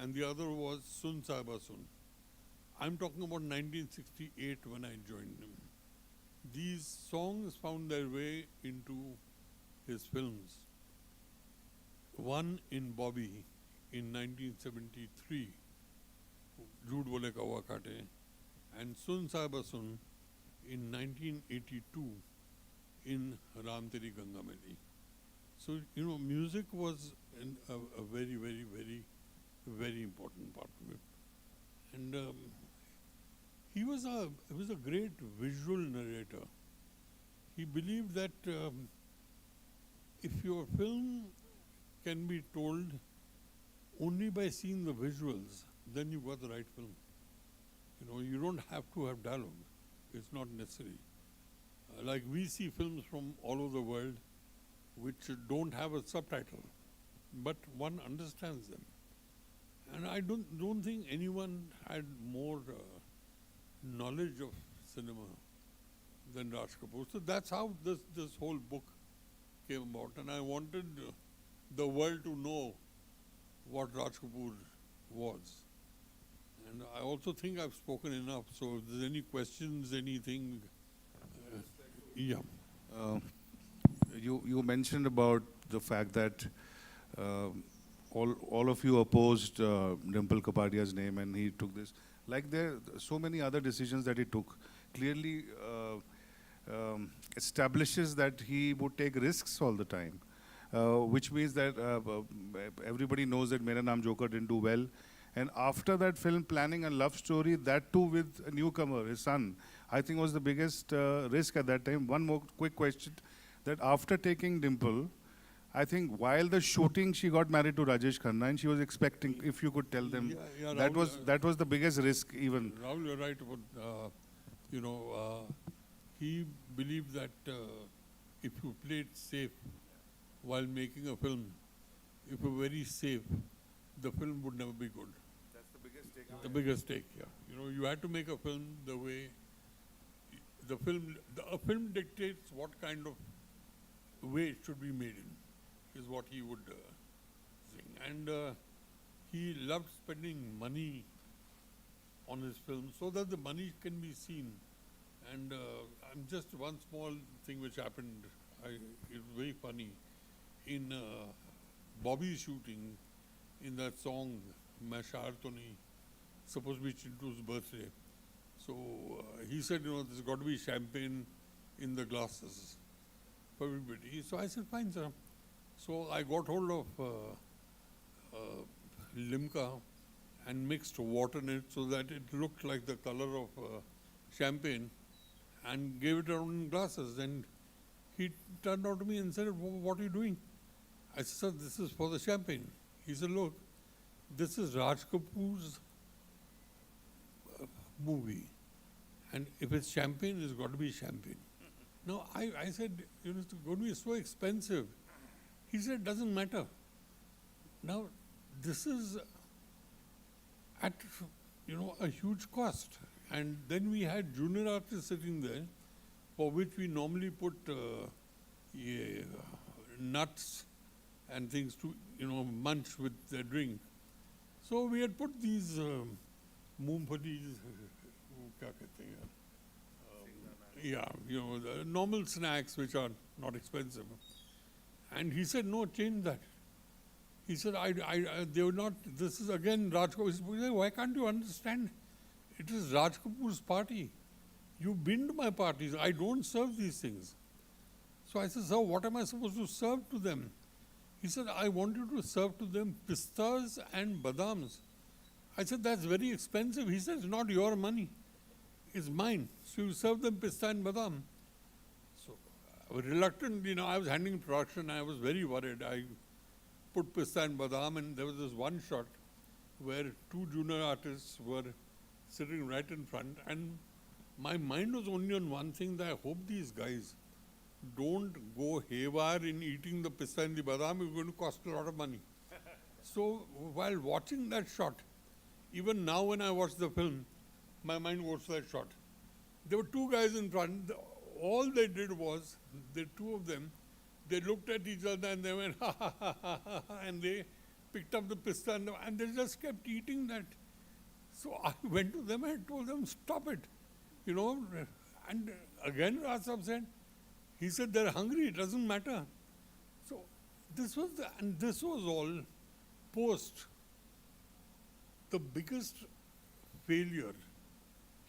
and the other was Sun Saiba Sun. I'm talking about 1968 when I joined him. These songs found their way into his films. One in Bobby in 1973, Jhoot Bole Kawa Kaate, and Sun Saiba Sun in 1982 in Ram Teri Ganga Maili. So, you know, music was a very, very, very, very important part of it. And he was a great visual narrator. He believed that if your film can be told only by seeing the visuals, then you've got the right film. You know, you don't have to have dialogue. It's not necessary. Like we see films from all over the world which don't have a subtitle, but one understands them. And I don't think anyone had more knowledge of cinema than Raj Kapoor. So that's how this whole book came about. And I wanted the world to know what Raj Kapoor was. And I also think I've spoken enough. So if there's any questions, anything, yeah. You mentioned about the fact that all of you opposed Dimple Kapadia's name, and he took this. Like there are so many other decisions that he took. Clearly establishes that he would take risks all the time, which means that everybody knows that Mera Naam Joker didn't do well. And after that film, planning a love story, that too with a newcomer, his son, I think was the biggest risk at that time. One more quick question, that after taking Dimple, I think while the shooting, she got married to Rajesh Khanna, and she was expecting, if you could tell them, that Rahul, was the biggest risk even. Rahul, you're right about, he believed that if you played safe while making a film, if you're very safe, the film would never be good. That's the biggest take. The biggest take, yeah. You know, you had to make a film the way a film dictates what kind of way it should be made in, is what he would sing. And he loved spending money on his films so that the money can be seen. And I'm just one small thing which happened, it's very funny. In Bobby's shooting, in that song, Main Shahar To Nahi, supposed to be Chintu's birthday. So he said, you know, there's got to be champagne in the glasses for everybody. So I said, fine, sir. So I got hold of Limca and mixed water in it so that it looked like the color of champagne, and gave it around in glasses. And he turned out to me and said, "What are you doing?" I said, "Sir, this is for the champagne." He said, "Look, this is Raj Kapoor's movie, and if it's champagne, it's got to be champagne." Now, I said, it's going to be so expensive. He said, "Doesn't matter." Now, this is at, a huge cost. And then we had junior artists sitting there, for which we normally put nuts and things to, munch with their drink. So we had put these moongfalis, the normal snacks which are not expensive. And he said, "No, change that." He said, they were not, this is again Raj Kapoor. He said, "Why can't you understand? It is Raj Kapoor's party. You've been to my parties. I don't serve these things." So I said, "Sir, what am I supposed to serve to them?" He said, "I want you to serve to them pistas and badams." I said, "That's very expensive." He said, "It's not your money. It's mine. So you serve them pista and badam." So I was reluctant, I was handling production. I was very worried. I put pista and badam, and there was this one shot where two junior artists were sitting right in front, and my mind was only on one thing, that I hope these guys don't go haywire in eating the pista and the badam. It's going to cost a lot of money. So while watching that shot, even now when I watch the film, my mind goes to that shot. There were two guys in front. All they did was, the two of them, they looked at each other and they went, "Ha ha ha ha ha," and they picked up the pista and they just kept eating that. So I went to them and told them, "Stop it." And again Raj Sahab said, he said, "They're hungry, it doesn't matter." So this was all post the biggest failure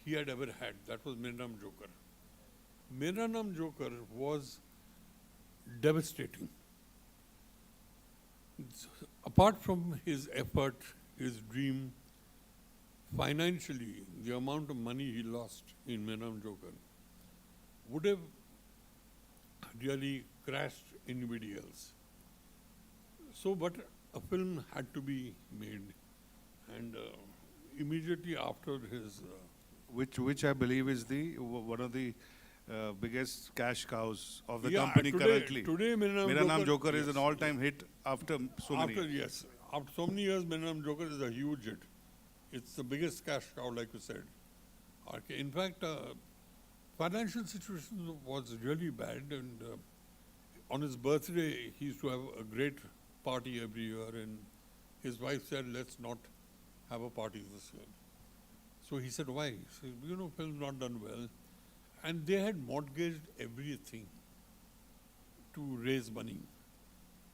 he had ever had. That was Mera Naam Joker. Mera Naam Joker was devastating. Apart from his effort, his dream, financially, the amount of money he lost in Mera Naam Joker would have really crashed anybody else. So, but a film had to be made, and immediately after his... which I believe is one of the biggest cash cows of the company currently. Today, Mera Naam Joker is an all-time hit after so many years. Yes. After so many years, Mera Naam Joker is a huge hit. It's the biggest cash cow, like you said. Okay. In fact, financial situation was really bad, and on his birthday, he used to have a great party every year, and his wife said, "Let's not have a party this year." So he said, "Why?" He said, film's not done well. And they had mortgaged everything to raise money.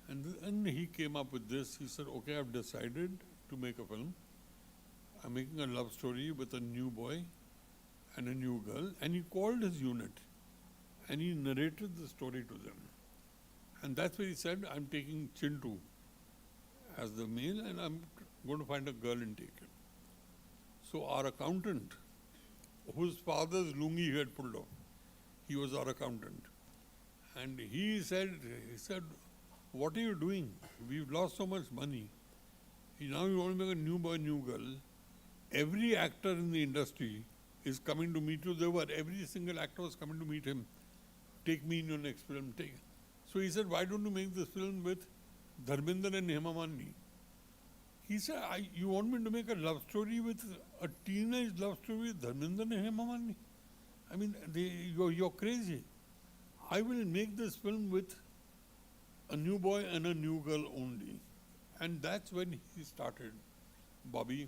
And he came up with this. He said, "Okay, I've decided to make a film. I'm making a love story with a new boy and a new girl." And he called his unit and he narrated the story to them. And that's where he said, "I'm taking Chintu as the male and I'm going to find a girl and take him." So our accountant, whose father's lungi he had pulled off, he was our accountant. And he said, "What are you doing? We've lost so much money. Now you want to make a new boy, new girl. Every actor in the industry is coming to meet you." Every single actor was coming to meet him. "Take me in your next film." So he said, "Why don't you make this film with Dharmendra and Hema Malini?" He said, "You want me to make a love story with a teenage love story with Dharmendra and Hema Malini? I mean, you're crazy. I will make this film with a new boy and a new girl only." And that's when he started, Bobby.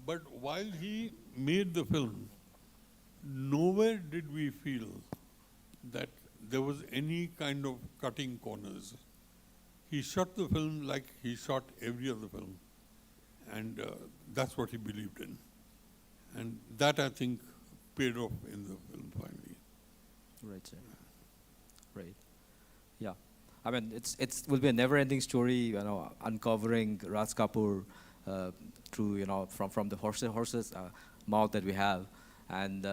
But while he made the film, nowhere did we feel that there was any kind of cutting corners. He shot the film like he shot every other film. And that's what he believed in. And that, I think, paid off in the film finally. Right, sir. Right. Yeah. I mean, it will be a never-ending story, uncovering Raj Kapoor, through, from the horses mouth that we have. And,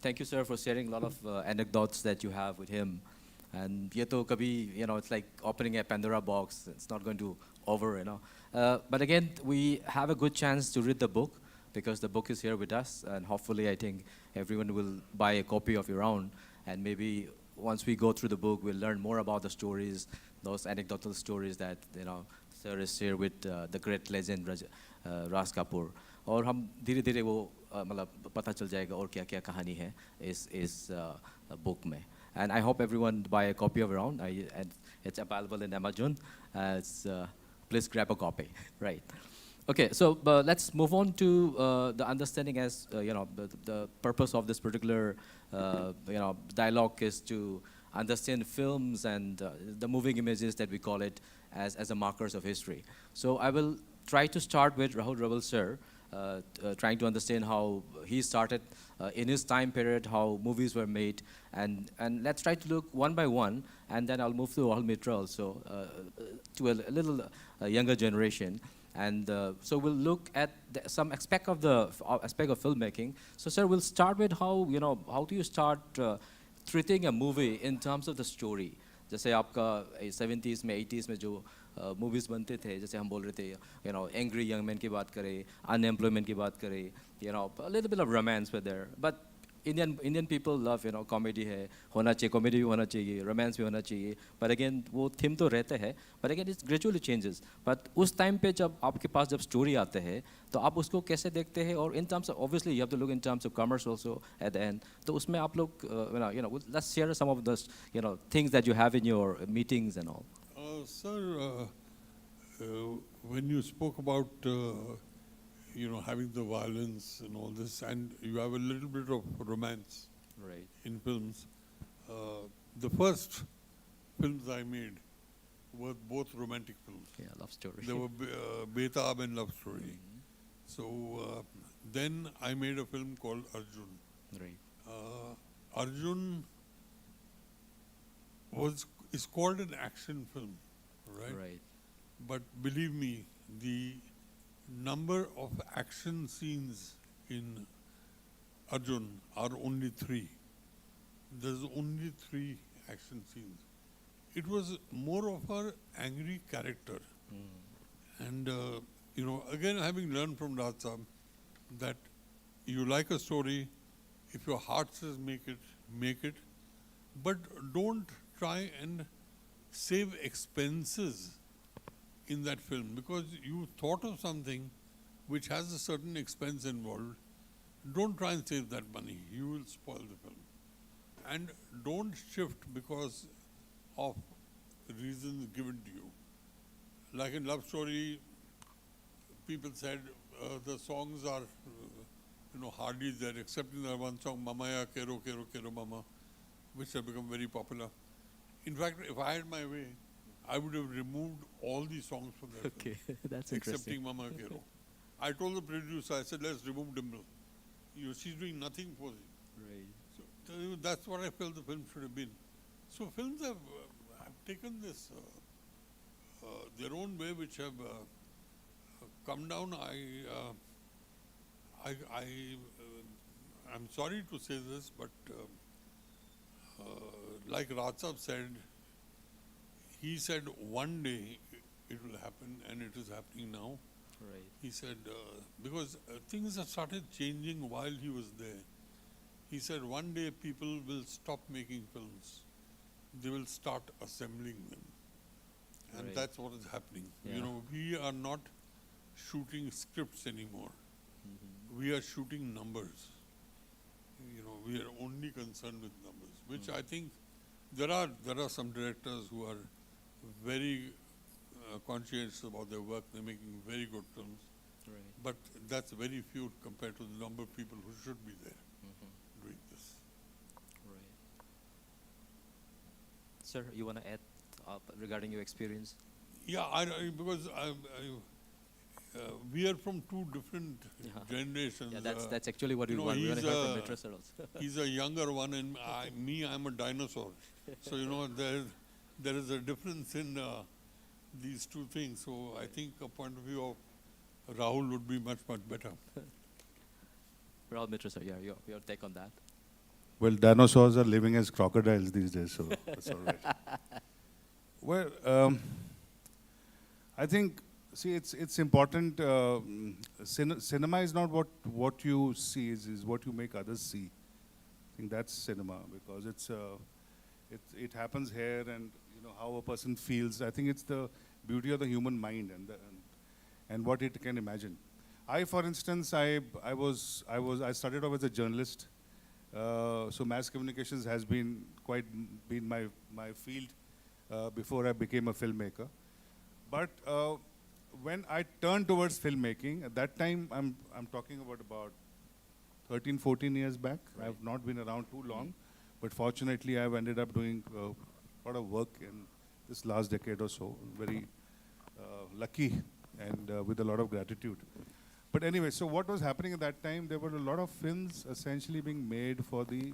thank you, sir, for sharing a lot of anecdotes that you have with him. And ye to kabhi, it's like opening a Pandora box. It's not going to over, But again, we have a good chance to read the book because the book is here with us. And hopefully, I think everyone will buy a copy of your own. And maybe once we go through the book, we'll learn more about the stories, those anecdotal stories that, sir is here with the great legend Ras Kapoor. और हम धीरे धीरे वो मतलब पता चल जाएगा और क्या क्या कहानी है इस book में. And I hope everyone buy a copy of around. And it's available in Amazon. Please grab a copy, right? Okay, so let's move on to the understanding as, the purpose of this particular, dialogue is to understand films and the moving images that we call it as a markers of history. So I will try to start with Rahul Raval sir, trying to understand how he started in his time period, how movies were made, and let's try to look one by one, and then I'll move to Rahul Mitra also, to a little younger generation. And so we'll look at some aspect of filmmaking. So sir, we'll start with how do you start treating a movie in terms of the story? जैसे आपका 70s में 80s में जो movies बनते थे, जैसे हम बोल रहे थे, angry young men की बात करें, unemployment की बात करें, a little bit of romance were there. But Indian people love, comedy है, होना चाहिए, comedy भी होना चाहिए, romance भी होना चाहिए. But again, वो theme तो रहते हैं. But again, it gradually changes. But उस time पे जब आपके पास जब story आते हैं, तो आप उसको कैसे देखते हैं? और in terms of, obviously, you have to look in terms of commerce also at the end. तो उसमें आप लोग, let's share some of those, things that you have in your meetings and all. Sir, when you spoke about having the violence and all this, and you have a little bit of romance Right. in films. The first films I made were both romantic films. Yeah, love story. They were Betab and love story. So then I made a film called Arjun. Right. Arjun is called an action film, right? Right. But believe me, the number of action scenes in Arjun are only 3. There's only 3 action scenes. It was more of her angry character. And, again, having learned from Raj Saab that you like a story, if your heart says make it, but don't try and save expenses in that film, because you thought of something which has a certain expense involved. Don't try and save that money. You will spoil the film. And don't shift because of reasons given to you. Like in Love Story, people said the songs are, hardly there, except in that one song, Mama Ya Kero Kero Kero Mama, which has become very popular. In fact, if I had my way, I would have removed all the songs from that Okay, that's film, interesting. excepting Mama Kero. I told the producer, I said, let's remove Dimple. She's doing nothing for it. Right. So that's what I felt the film should have been. So films have taken this their own way, which have come down. I'm sorry to say this, but like Raj Saab said, he said one day it will happen, and it is happening now. Right. He said, because things have started changing while he was there. He said one day people will stop making films. They will start assembling them. And Right. that's what is happening. Yeah. We are not shooting scripts anymore. We are shooting numbers. We are only concerned with numbers, which I think there are some directors who are very conscientious about their work. They're making very good films. Right. But that's very few compared to the number of people who should be there doing this. Right. Sir, you want to add regarding your experience? Yeah, because we are from two different generations. Yeah, that's actually what we want. We want to hear from Mitra sir also. He's a younger one, and I'm a dinosaur. So there is a difference in these two things. So I think a point of view of Rahul would be much, much better. Rahul Mitra, sir, yeah, your take on that. Well, dinosaurs are living as crocodiles these days, so that's all right. Well, I think, see, it's important. Cinema is not what you see, is what you make others see. I think that's cinema, because it happens here, and you know how a person feels. I think it's the beauty of the human mind and what it can imagine. I, for instance, I started off as a journalist. So mass communications has been my field before I became a filmmaker. But when I turned towards filmmaking, at that time, I'm talking about 13, 14 years back. Right. I've not been around too long, but fortunately, I've ended up doing a lot of work in this last decade or so. Very lucky and with a lot of gratitude. But anyway, so what was happening at that time, there were a lot of films essentially being made for the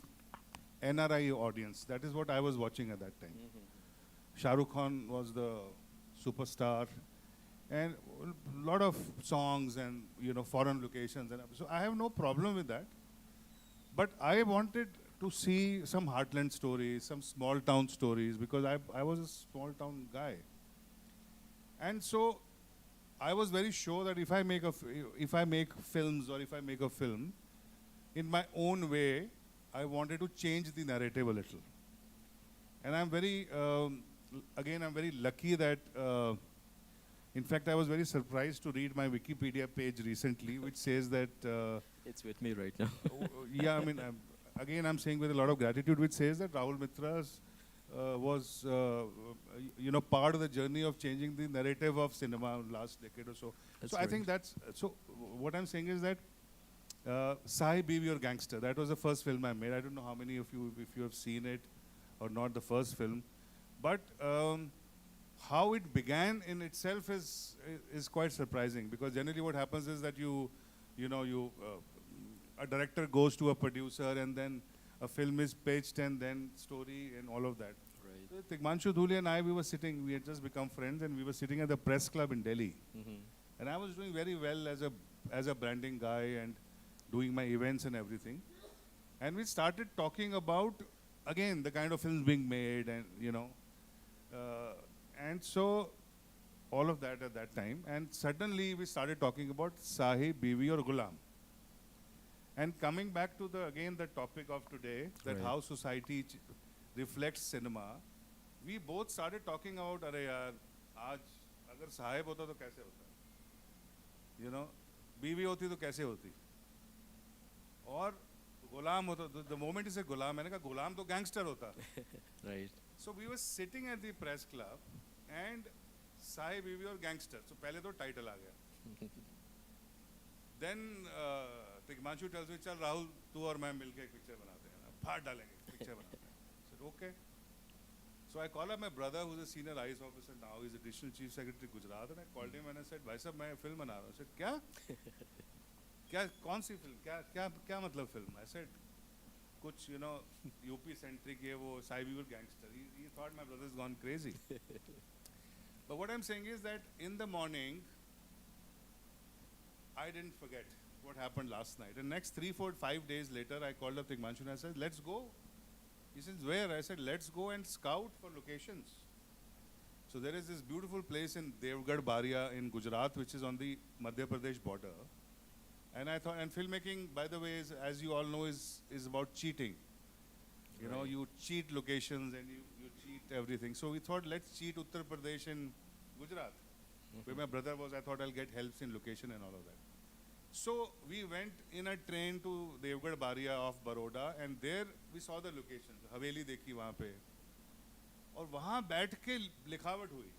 NRI audience. That is what I was watching at that time. Shah Rukh Khan was the superstar, and a lot of songs and foreign locations. And so I have no problem with that. But I wanted to see some heartland stories, some small town stories, because I was a small town guy. And so I was very sure that if I make films, or if I make a film, in my own way, I wanted to change the narrative a little. And I'm very, again, I'm very lucky that, in fact, I was very surprised to read my Wikipedia page recently, which says that... It's with me right now. Yeah, I mean, again, I'm saying with a lot of gratitude, which says that Rahul Mitra's was part of the journey of changing the narrative of cinema last decade or so. That's so I think that's, so what I'm saying is that Sahi Biwi Aur Gangster, that was the first film I made. I don't know how many of you, if you have seen it or not, the first film. But how it began in itself is quite surprising, because generally what happens is that a director goes to a producer, and then a film is pitched, and then story and all of that. Right. So Tigmanshu Dhule and I, we had just become friends, and we were sitting at the press club in Delhi. And I was doing very well as a branding guy and doing my events and everything. And we started talking about, again, the kind of films being made, and and so all of that at that time. And suddenly we started talking about Sahi, Biwi or Ghulam. And coming back to the topic of today, that Right. how society reflects cinema, we both started talking about, "Arey yaar, aaj agar sahib hota to kaise hota? Biwi hoti to kaise hoti? Or Ghulam hota, the moment he said Ghulam, maine kaha Ghulam to gangster hota." Right. So we were sitting at the press club, and Sahi, Biwi or Gangster. So pehle to title aa gaya. Then Tigmanshu tells me, "Chal Rahul, tu aur main milke ek picture banate hain, फाड़ डालेंगे, picture banate hain." I said, "Okay." So I called up my brother, who's a senior IAS officer now. He's additional chief secretary Gujarat, and I called him and I said, "भाई साहब, मैं film बना रहा हूँ." I said, "क्या? क्या? कौन सी film? क्या मतलब film?" I said, "कुछ UP centric है वो, Sahi Biwi Aur Gangster." He thought my brother's gone crazy. But what I'm saying is that in the morning, I didn't forget what happened last night. And next 3, 4, 5 days later, I called up Tigmanshu and I said, "Let's go." He says, "Where?" I said, "Let's go and scout for locations." So there is this beautiful place in Devgarh Baria in Gujarat, which is on the Madhya Pradesh border. And I thought, and filmmaking, by the way, as you all know, is about cheating. Right. You cheat locations and you cheat everything. So we thought, let's cheat Uttar Pradesh and Gujarat. Where my brother was, I thought I'll get helps in location and all of that. So we went in a train to Devgarh Baria of Baroda, and there we saw the locations. Haveli देखी वहाँ पे, और वहाँ बैठ के लिखावट हुई.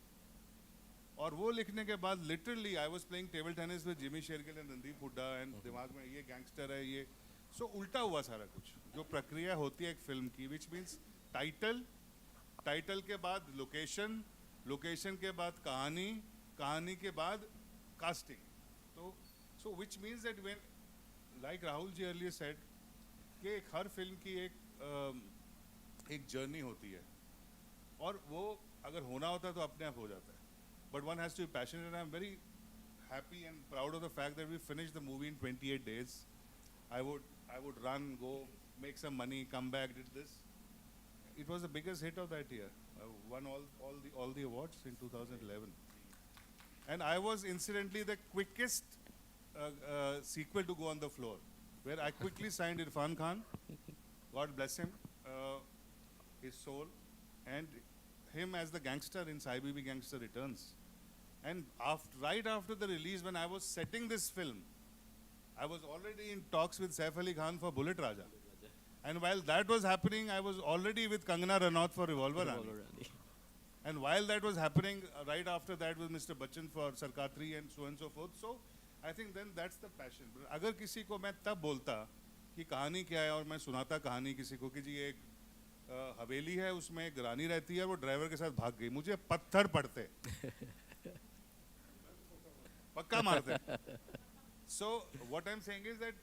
और वो लिखने के बाद literally I was playing table tennis with Jimmy Shergill and Randeep Hooda, and दिमाग में ये gangster है ये. So उल्टा हुआ सारा कुछ. जो प्रक्रिया होती है एक फिल्म की, which means title के बाद location, location के बाद कहानी, कहानी के बाद casting. So which means that when, like Rahul ji earlier said, कि हर फिल्म की एक जर्नी होती है, और वो अगर होना होता है तो अपने आप हो जाता है. but one has to be passionate, and I'm very happy and proud of the fact that we finished the movie in 28 days. I would run, go, make some money, come back, did this. It was the biggest hit of that year. Won all the awards in 2011. And I was incidentally the quickest sequel to go on the floor, where I quickly signed Irfan Khan, God bless him, his soul, and him as the gangster in Saibibi Gangster Returns. And right after the release, when I was setting this film, I was already in talks with Saif Ali Khan for Bullet Raja. And while that was happening, I was already with Kangana Ranaut for Revolver Rani. And while that was happening, right after that was Mr. Bachchan for Sarkar 3 and so on and so forth. So I think then that's the passion. But अगर किसी को मैं तब बोलता कि कहानी क्या है और मैं सुनाता कहानी किसी को कि जी एक हवेली है उसमें एक रानी रहती है वो ड्राइवर के साथ भाग गई मुझे पत्थर पड़ते पक्का मारते. So what I'm saying is that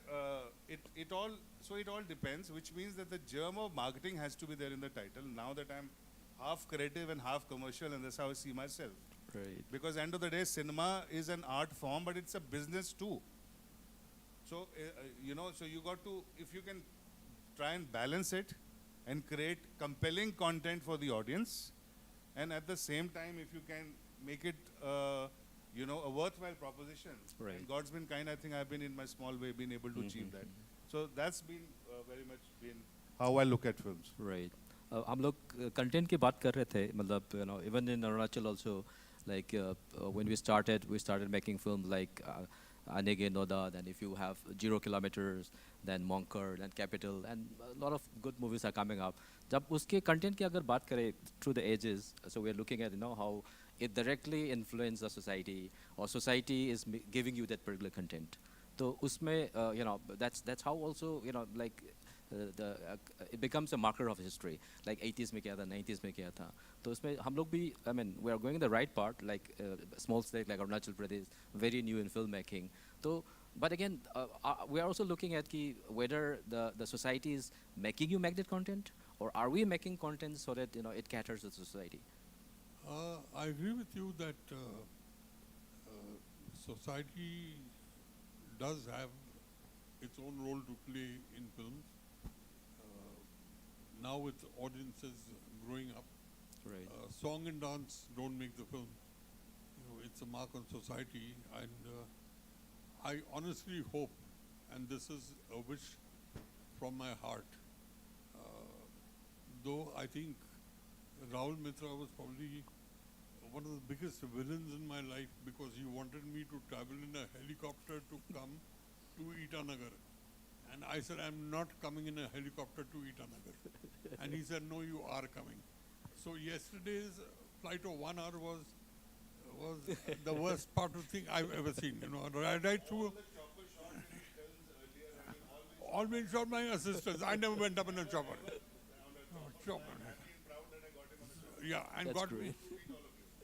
it all depends, which means that the germ of marketing has to be there in the title. Now that I'm half creative and half commercial, and that's how I see myself. Right. Because end of the day, cinema is an art form, but it's a business too. So so you got to, if you can try and balance it and create compelling content for the audience, and at the same time, if you can make it a worthwhile proposition. Right. And God's been kind. I think I've been in my small way been able to achieve that. So that's been very much been how I look at films. Right. हम लोग content की बात कर रहे थे मतलब even in Arunachal also like when we started making films like Anege Noda, then if you have 0 kilometers, then Monker, then Capital, and a lot of good movies are coming up. जब उसके content की अगर बात करें through the ages, so we are looking at how it directly influences the society, or society is giving you that particular content. So usme that's how also like it becomes a marker of history. Like 80s में क्या था, 90s में क्या था. तो उसमें हम लोग भी we are going in the right part, like small state like Arunachal Pradesh, very new in filmmaking. So but again we are also looking at whether the society is making you make that content, or are we making content so that it caters to the society. I agree with you that society does have its own role to play in films. Now with audiences growing up, Right. Song and dance don't make the film. It's a mark on society, and I honestly hope, and this is a wish from my heart, though I think Rahul Mitra was probably one of the biggest villains in my life because he wanted me to travel in a helicopter to come to Itanagar. And I said, I'm not coming in a helicopter to Itanagar. And he said, no, you are coming. So yesterday's flight of 1 hour was the worst part of the thing I've ever seen. Right through. All been shot by assistants. I never went up in a chopper. Yeah, and That's got great. me.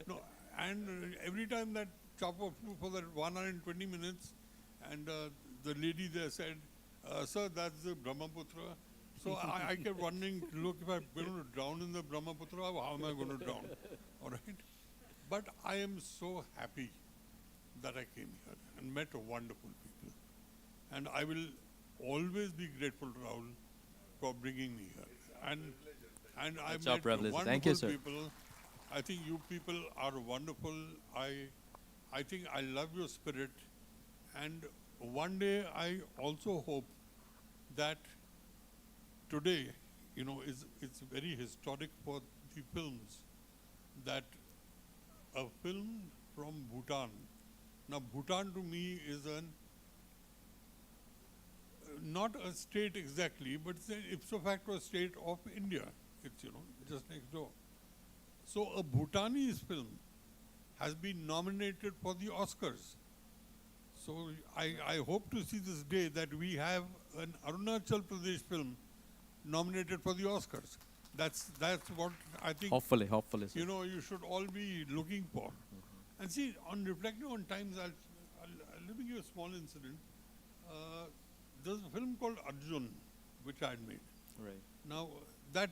No, and every time that chopper flew for that 1 hour and 20 minutes, and the lady there said, sir, that's the Brahmaputra. So I kept wondering, look, if I'm going to drown in the Brahmaputra, how am I going to drown? All right? But I am so happy that I came here and met wonderful people. And I will always be grateful to Rahul for bringing me here. And I That's our met privilege. wonderful Thank you, sir. people. I think you people are wonderful. I think I love your spirit. And one day I also hope that today, it's very historic for the films that a film from Bhutan. Now, Bhutan to me is not a state exactly, but it's an ipso facto state of India. It's, just next door. So a Bhutanese film has been nominated for the Oscars. So I hope to see this day that we have an Arunachal Pradesh film nominated for the Oscars. That's what I think. Hopefully. Sir. You should all be looking for. And see, on reflecting on times, I'll give you a small incident. There's a film called Arjun, which I had made. Right. Now, that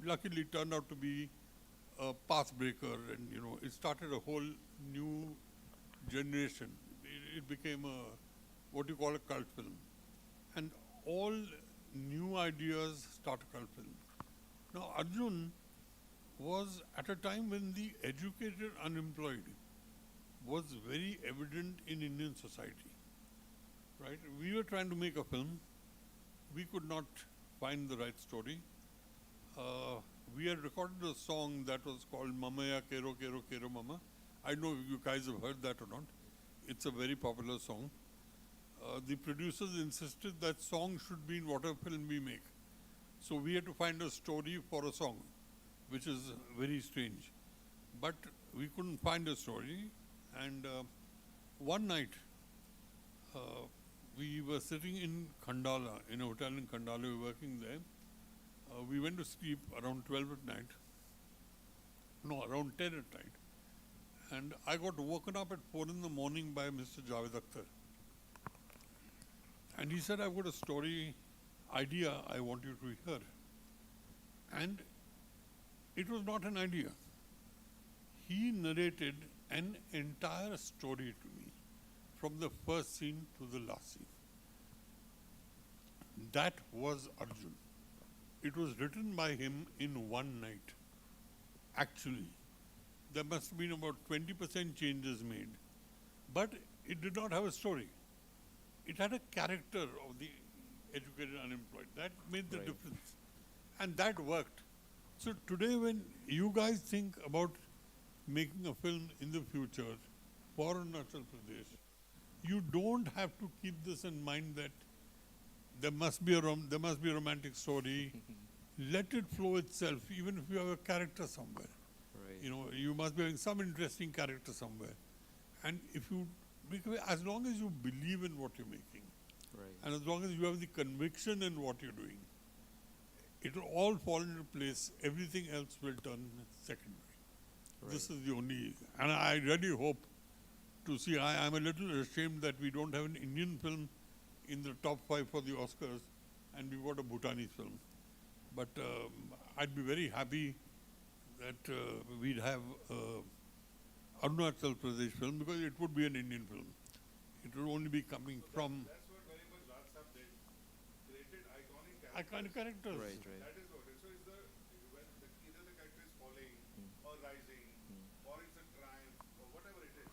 luckily turned out to be a path breaker, and it started a whole new generation. It became what you call a cult film, and all new ideas start cult films. Now Arjun was at a time when the educated unemployed was very evident in Indian society. Right? We were trying to make a film. We could not find the right story. We had recorded a song that was called Mamaya Kero Kero Kero Mama. I don't know if you guys have heard that or not. It's a very popular song. The producers insisted that song should be in whatever film we make. So we had to find a story for a song, which is very strange. But we couldn't find a story. And one night, we were sitting in Khandala, in a hotel in Khandala, we were working there. We went to sleep around 12 at night. No, around 10 at night. And I got woken up at 4 in the morning by Mr. Javed Akhtar. And he said, I've got a story idea I want you to hear. And it was not an idea. He narrated an entire story to me, from the first scene to the last scene. That was Arjun. It was written by him in one night. Actually, there must have been about 20% changes made. But it did not have a story. It had a character of the educated unemployed. That made the difference. And that worked. So today when you guys think about making a film in the future for Arunachal Pradesh, you don't have to keep this in mind that there must be a romantic story. Let it flow itself, even if you have a character somewhere. Right. You must be having some interesting character somewhere. And if you as long as you believe in what you're making, Right. and as long as you have the conviction in what you're doing, it will all fall into place. Everything else will turn secondary. Right. This is the only, and I really hope to see. I'm a little ashamed that we don't have an Indian film in the top 5 for the Oscars, and we've got a Bhutanese film. But I'd be very happy that we'd have Arunachal Pradesh film, because it would be an Indian film. It would only be coming from That's what very much Raj Sahab did. Created iconic characters. Right, right. That is what it is. So it's either the character is falling or rising, or it's a triumph, or whatever it is.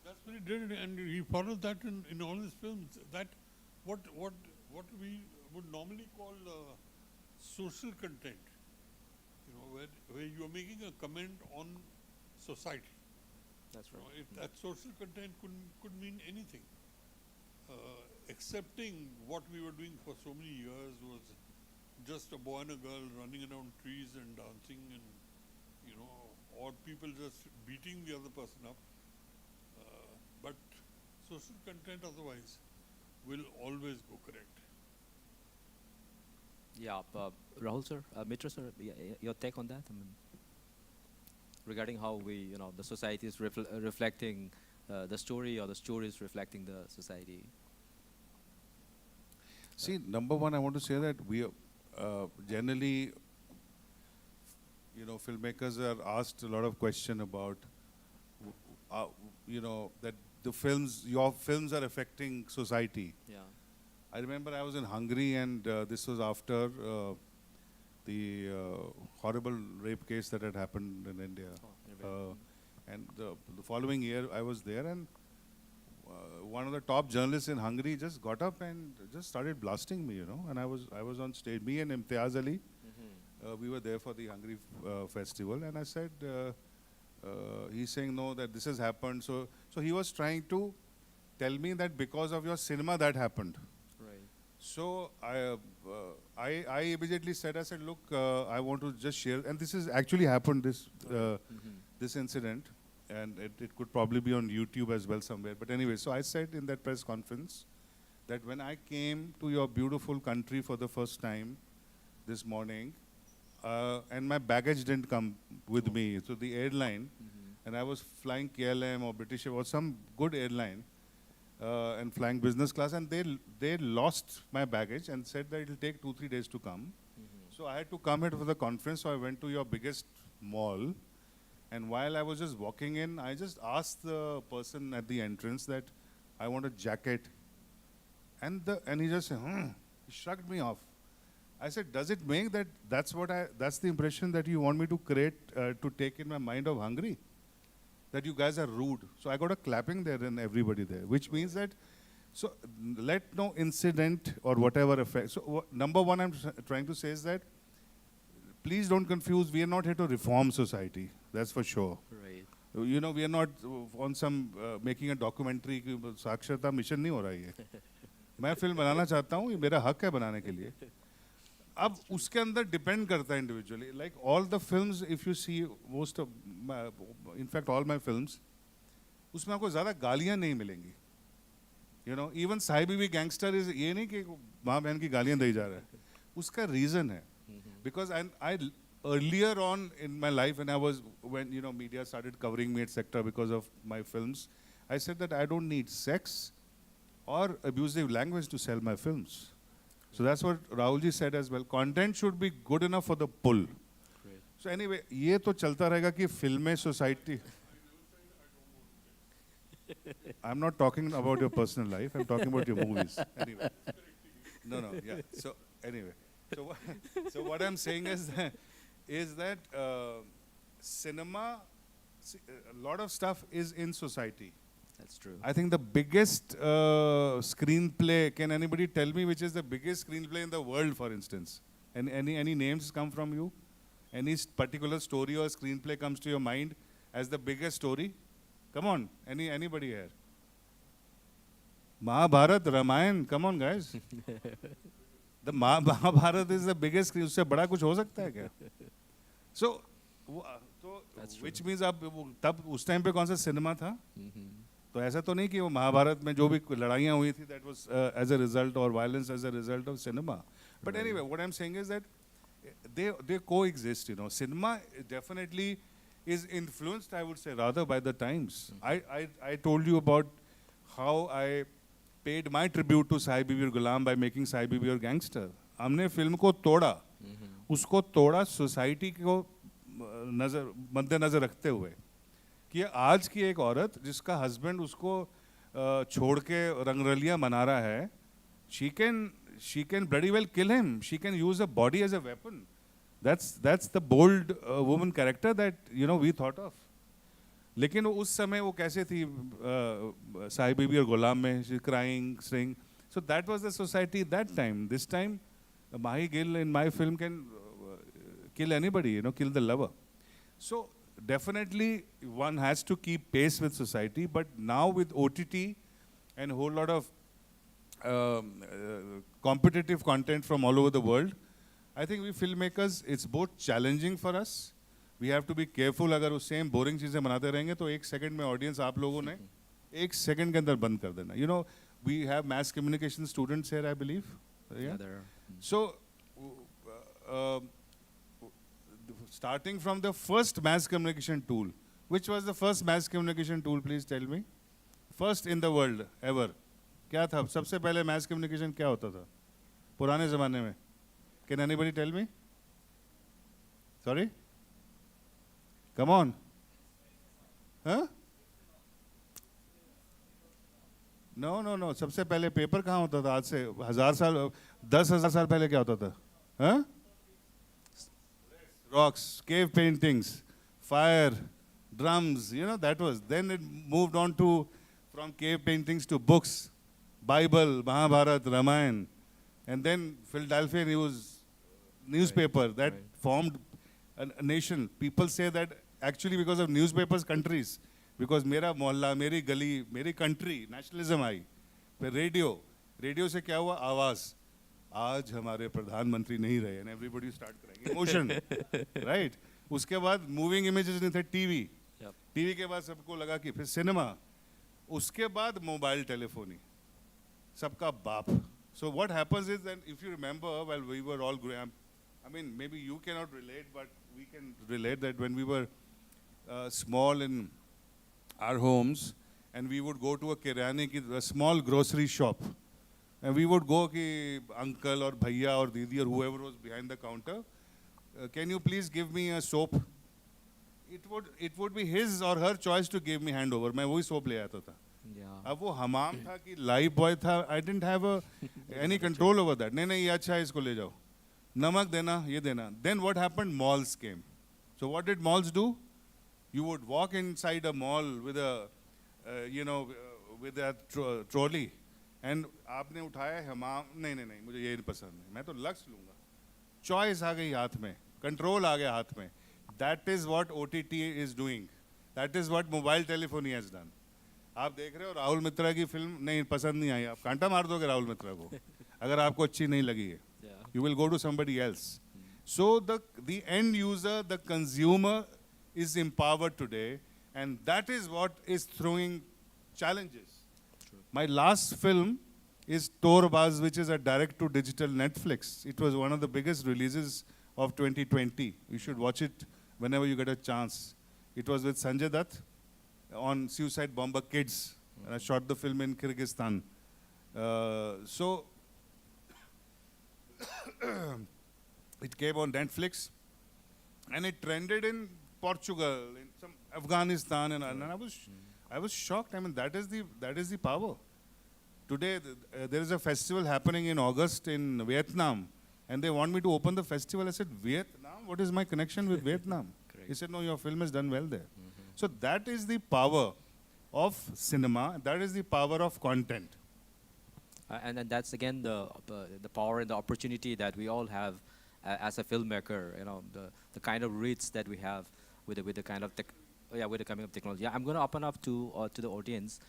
That's what he did, and he followed that in all his films. That what we would normally call social content, where you are making a comment on society. That's right. That social content could mean anything. Accepting what we were doing for so many years was just a boy and a girl running around trees and dancing, and or people just beating the other person up. But social content otherwise will always go correct. Yeah, Rahul sir, Mitra sir, your take on that? I mean, regarding how we, the society is reflecting the story, or the story is reflecting the society. See, number one, I want to say that we generally, filmmakers are asked a lot of questions about, that your films are affecting society. Yeah. I remember I was in Hungary, and this was after the horrible rape case that had happened in India. And the following year, I was there, and one of the top journalists in Hungary just got up and just started blasting me, And I was on stage. Me and Imtiaz Ali, we were there for the Hungary festival, and I said, he's saying no, that this has happened. So he was trying to tell me that because of your cinema that happened. Right. So I immediately said, look, I want to just share, and this has actually happened, this incident, and it could probably be on YouTube as well somewhere. But anyway, so I said in that press conference that when I came to your beautiful country for the first time this morning, and my baggage didn't come with me, so the airline, and I was flying KLM or British or some good airline, and flying business class, and they lost my baggage and said that it will take 2-3 days to come. So I had to come here for the conference, so I went to your biggest mall, and while I was just walking in, I just asked the person at the entrance that I want a jacket, and he just said, he shrugged me off. I said, does it make that that's the impression that you want me to create, to take in my mind of hungry? That you guys are rude. So I got a clapping there and everybody there, which means that, so let no incident or whatever affect. So number one I'm trying to say is that, please don't confuse, we are not here to reform society, that's for sure. Right. You know, we are not on some making a documentary, साक्षरता mission नहीं हो रहा है. मैं film बनाना चाहता हूँ, ये मेरा हक है बनाने के लिए. अब उसके अंदर डिपेंड करता है individually. Like all the films, if you see most of, in fact all my films, उसमें आपको ज़्यादा गालियाँ नहीं मिलेंगी. यू नो, इवन साहिबी भी गैंगस्टर इज, ये नहीं कि माँ बहन की गालियाँ दी जा रहा है. उसका रीज़न है. Because I earlier on in my life, when you know media started covering me, etc., because of my films, I said that I don't need sex or abusive language to sell my films. So that's what Rahulji said as well. Content should be good enough for the pull. Great. So anyway, ये तो चलता रहेगा कि फिल्में society. I'm not talking about your personal life. I'm talking about your movies. Anyway, no, yeah. So anyway. So what I'm saying is that cinema, a lot of stuff is in society. That's true. I think the biggest screenplay, can anybody tell me which is the biggest screenplay in the world, for instance? Any names come from you? Any particular story or screenplay comes to your mind as the biggest story? Come on, anybody here? Mahabharat, Ramayana, come on guys. The Mahabharata is the biggest screen. उससे बड़ा कुछ हो सकता है क्या? So which means अब तब उस टाइम पे कौन सा सिनेमा था? तो ऐसा तो नहीं कि वो महाभारत में जो भी लड़ाइयाँ हुई थी, that was as a result, or violence as a result of cinema. But anyway, what I'm saying is that they coexist. You know, cinema definitely is influenced, I would say, rather by the times. I told you about how I paid my tribute to Sahi Bibi और Ghulam by making Sahi Bibi और Gangster. हमने film को तोड़ा, उसको तोड़ा society को मद्देनजर रखते हुए कि आज की एक औरत जिसका हस्बैंड उसको छोड़ के रंगरलियां मना रहा है, she can bloody well kill him. She can use a body as a weapon. That's the bold woman character that we thought of. लेकिन उस समय वो कैसे थी साहिब बीबी और गुलाम में, she crying, sing. So that was the society that time. This time, Mahi Gill in my film can kill anybody, kill the lover. So definitely one has to keep pace with society, but now with OTT and a whole lot of competitive content from all over the world, I think we filmmakers, it's both challenging for us. We have to be careful. अगर वो same boring चीजें बनाते रहेंगे तो एक second में audience आप लोगों ने एक second के अंदर बंद कर देना. You know, we have mass communication students here, I believe. Yeah. So, starting from the first mass communication tool, which was the first mass communication tool? Please tell me. First in the world ever. क्या था? सबसे पहले mass communication क्या होता था? पुराने ज़माने में. Can anybody tell me? Sorry? Come on. Huh? No. सबसे पहले पेपर कहाँ होता था? आज से 1000 साल, 10,000 साल पहले क्या होता था? Huh? Rocks, cave paintings, fire, drums. That was. Then it moved on to from cave paintings to books, Bible, Mahabharata, Ramayana, and then Philadelphia newspaper that formed a nation. People say that actually because of newspapers, countries, because मेरा मोहल्ला, मेरी गली, मेरी country, nationalism आई. फिर radio से क्या हुआ? आवाज़. आज हमारे प्रधानमंत्री नहीं रहे, and everybody start crying. Emotion, right? उसके बाद moving images नहीं थे, टीवी के बाद सबको लगा कि फिर सिनेमा, उसके बाद मोबाइल टेलीफोनी, सबका बाप. So what happens is that if you remember, while we were all growing up, I mean, maybe you cannot relate, but we can relate that when we were small in our homes, and we would go to a small grocery shop, and we would go ki uncle or bhaiya or didi or whoever was behind the counter, can you please give me a soap? it would be his or her choice to give me handover. मैं वही soap ले आता था. Yeah. अब वो हमाम था कि life boy था. I didn't have any control over that. नहीं नहीं ये अच्छा है इसको ले जाओ. नमक देना ये देना. Then what happened? Malls came. So what did malls do? You would walk inside a mall with with that trolley, and आपने उठाया हमाम. नहीं नहीं नहीं मुझे ये नहीं पसंद नहीं. मैं तो लक्स लूँगा. Choice आ गई हाथ में. Control आ गया हाथ में. That is what OTT is doing. That is what mobile telephony has done. आप देख रहे हो राहुल मित्रा की फिल्म नहीं पसंद नहीं आई, आप कांटा मार दोगे राहुल मित्रा को अगर आपको अच्छी नहीं लगी है. You will go to somebody else. So the end user, the consumer is empowered today, and that is what is throwing challenges. True. My last film is Torbaz, which is a direct-to-digital Netflix. It was one of the biggest releases of 2020. You should watch it whenever you get a chance. It was with Sanjay Dutt on Suicide Bomber Kids. And I shot the film in Kyrgyzstan. So it came on Netflix, and it trended in Portugal, in some Afghanistan, and I was shocked. I mean, that is the power. Today, there is a festival happening in August in Vietnam, and they want me to open the festival. I said, Vietnam? What is my connection with Vietnam? He said, no, your film is done well there. So that is the power of cinema. That is the power of content. And that's again the power and the opportunity that we all have as a filmmaker. You know, the kind of reach that we have with the kind of with the coming of technology. I'm going to open up to the audience.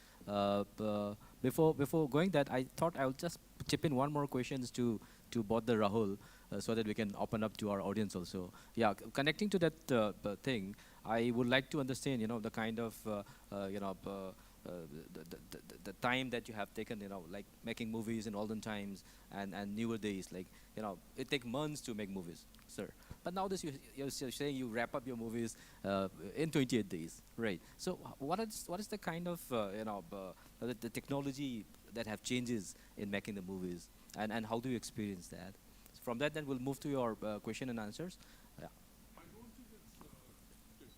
Before going that, I thought I would just chip in one more questions to both the Rahul, so that we can open up to our audience also. Yeah, connecting to that thing, I would like to understand, the kind of, the time that you have taken, like making movies in olden times and newer days, like, it takes months to make movies, sir. But nowadays you're saying you wrap up your movies in 28 days, right? So what is the kind of, the technology that have changes in making the movies, and how do you experience that? From that, then we'll move to your question and answers. Yeah. I don't think it's technology which has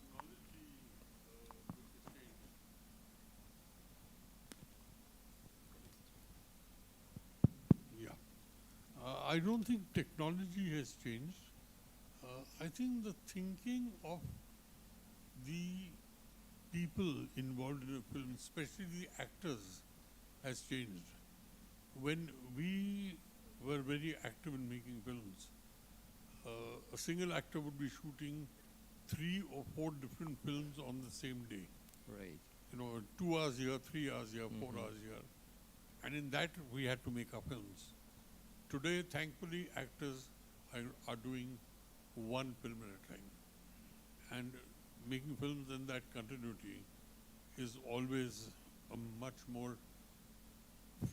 changed. Yeah. I don't think technology has changed. I think the thinking of the people involved in the film, especially the actors, has changed. When we were very active in making films, a single actor would be shooting 3 or 4 different films on the same day. Right. 2 hours here, 3 hours here, 4 hours here. And in that, we had to make our films. Today, thankfully, actors are doing 1 film at a time. And making films in that continuity is always a much more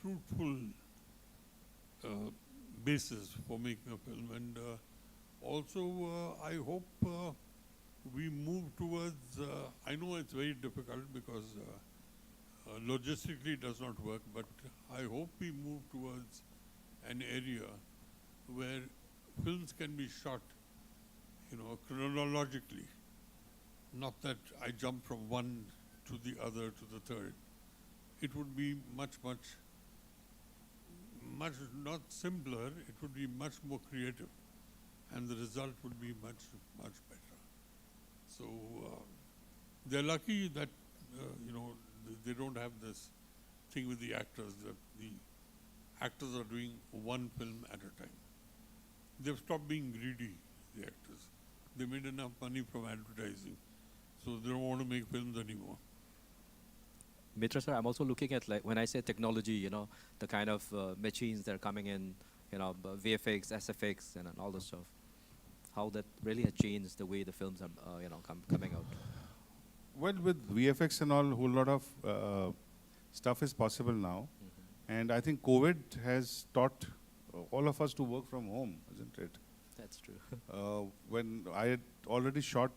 fruitful basis for making a film. And also, I hope we move towards, I know it's very difficult because logistically it does not work, but I hope we move towards an area where films can be shot, chronologically. Not that I jump from one to the other to the third. It would be much not simpler, it would be much more creative, and the result would be much better. So they're lucky that they don't have this thing with the actors, that the actors are doing 1 film at a time. They've stopped being greedy, the actors. They made enough money from advertising, so they don't want to make films anymore. Mitra sir, I'm also looking at, like, when I say technology, the kind of machines that are coming in, VFX, SFX, and all this stuff. How that really has changed the way the films are, coming out. Well, with VFX and all, a whole lot of stuff is possible now. And I think COVID has taught all of us to work from home, isn't it? That's true. When I had already shot,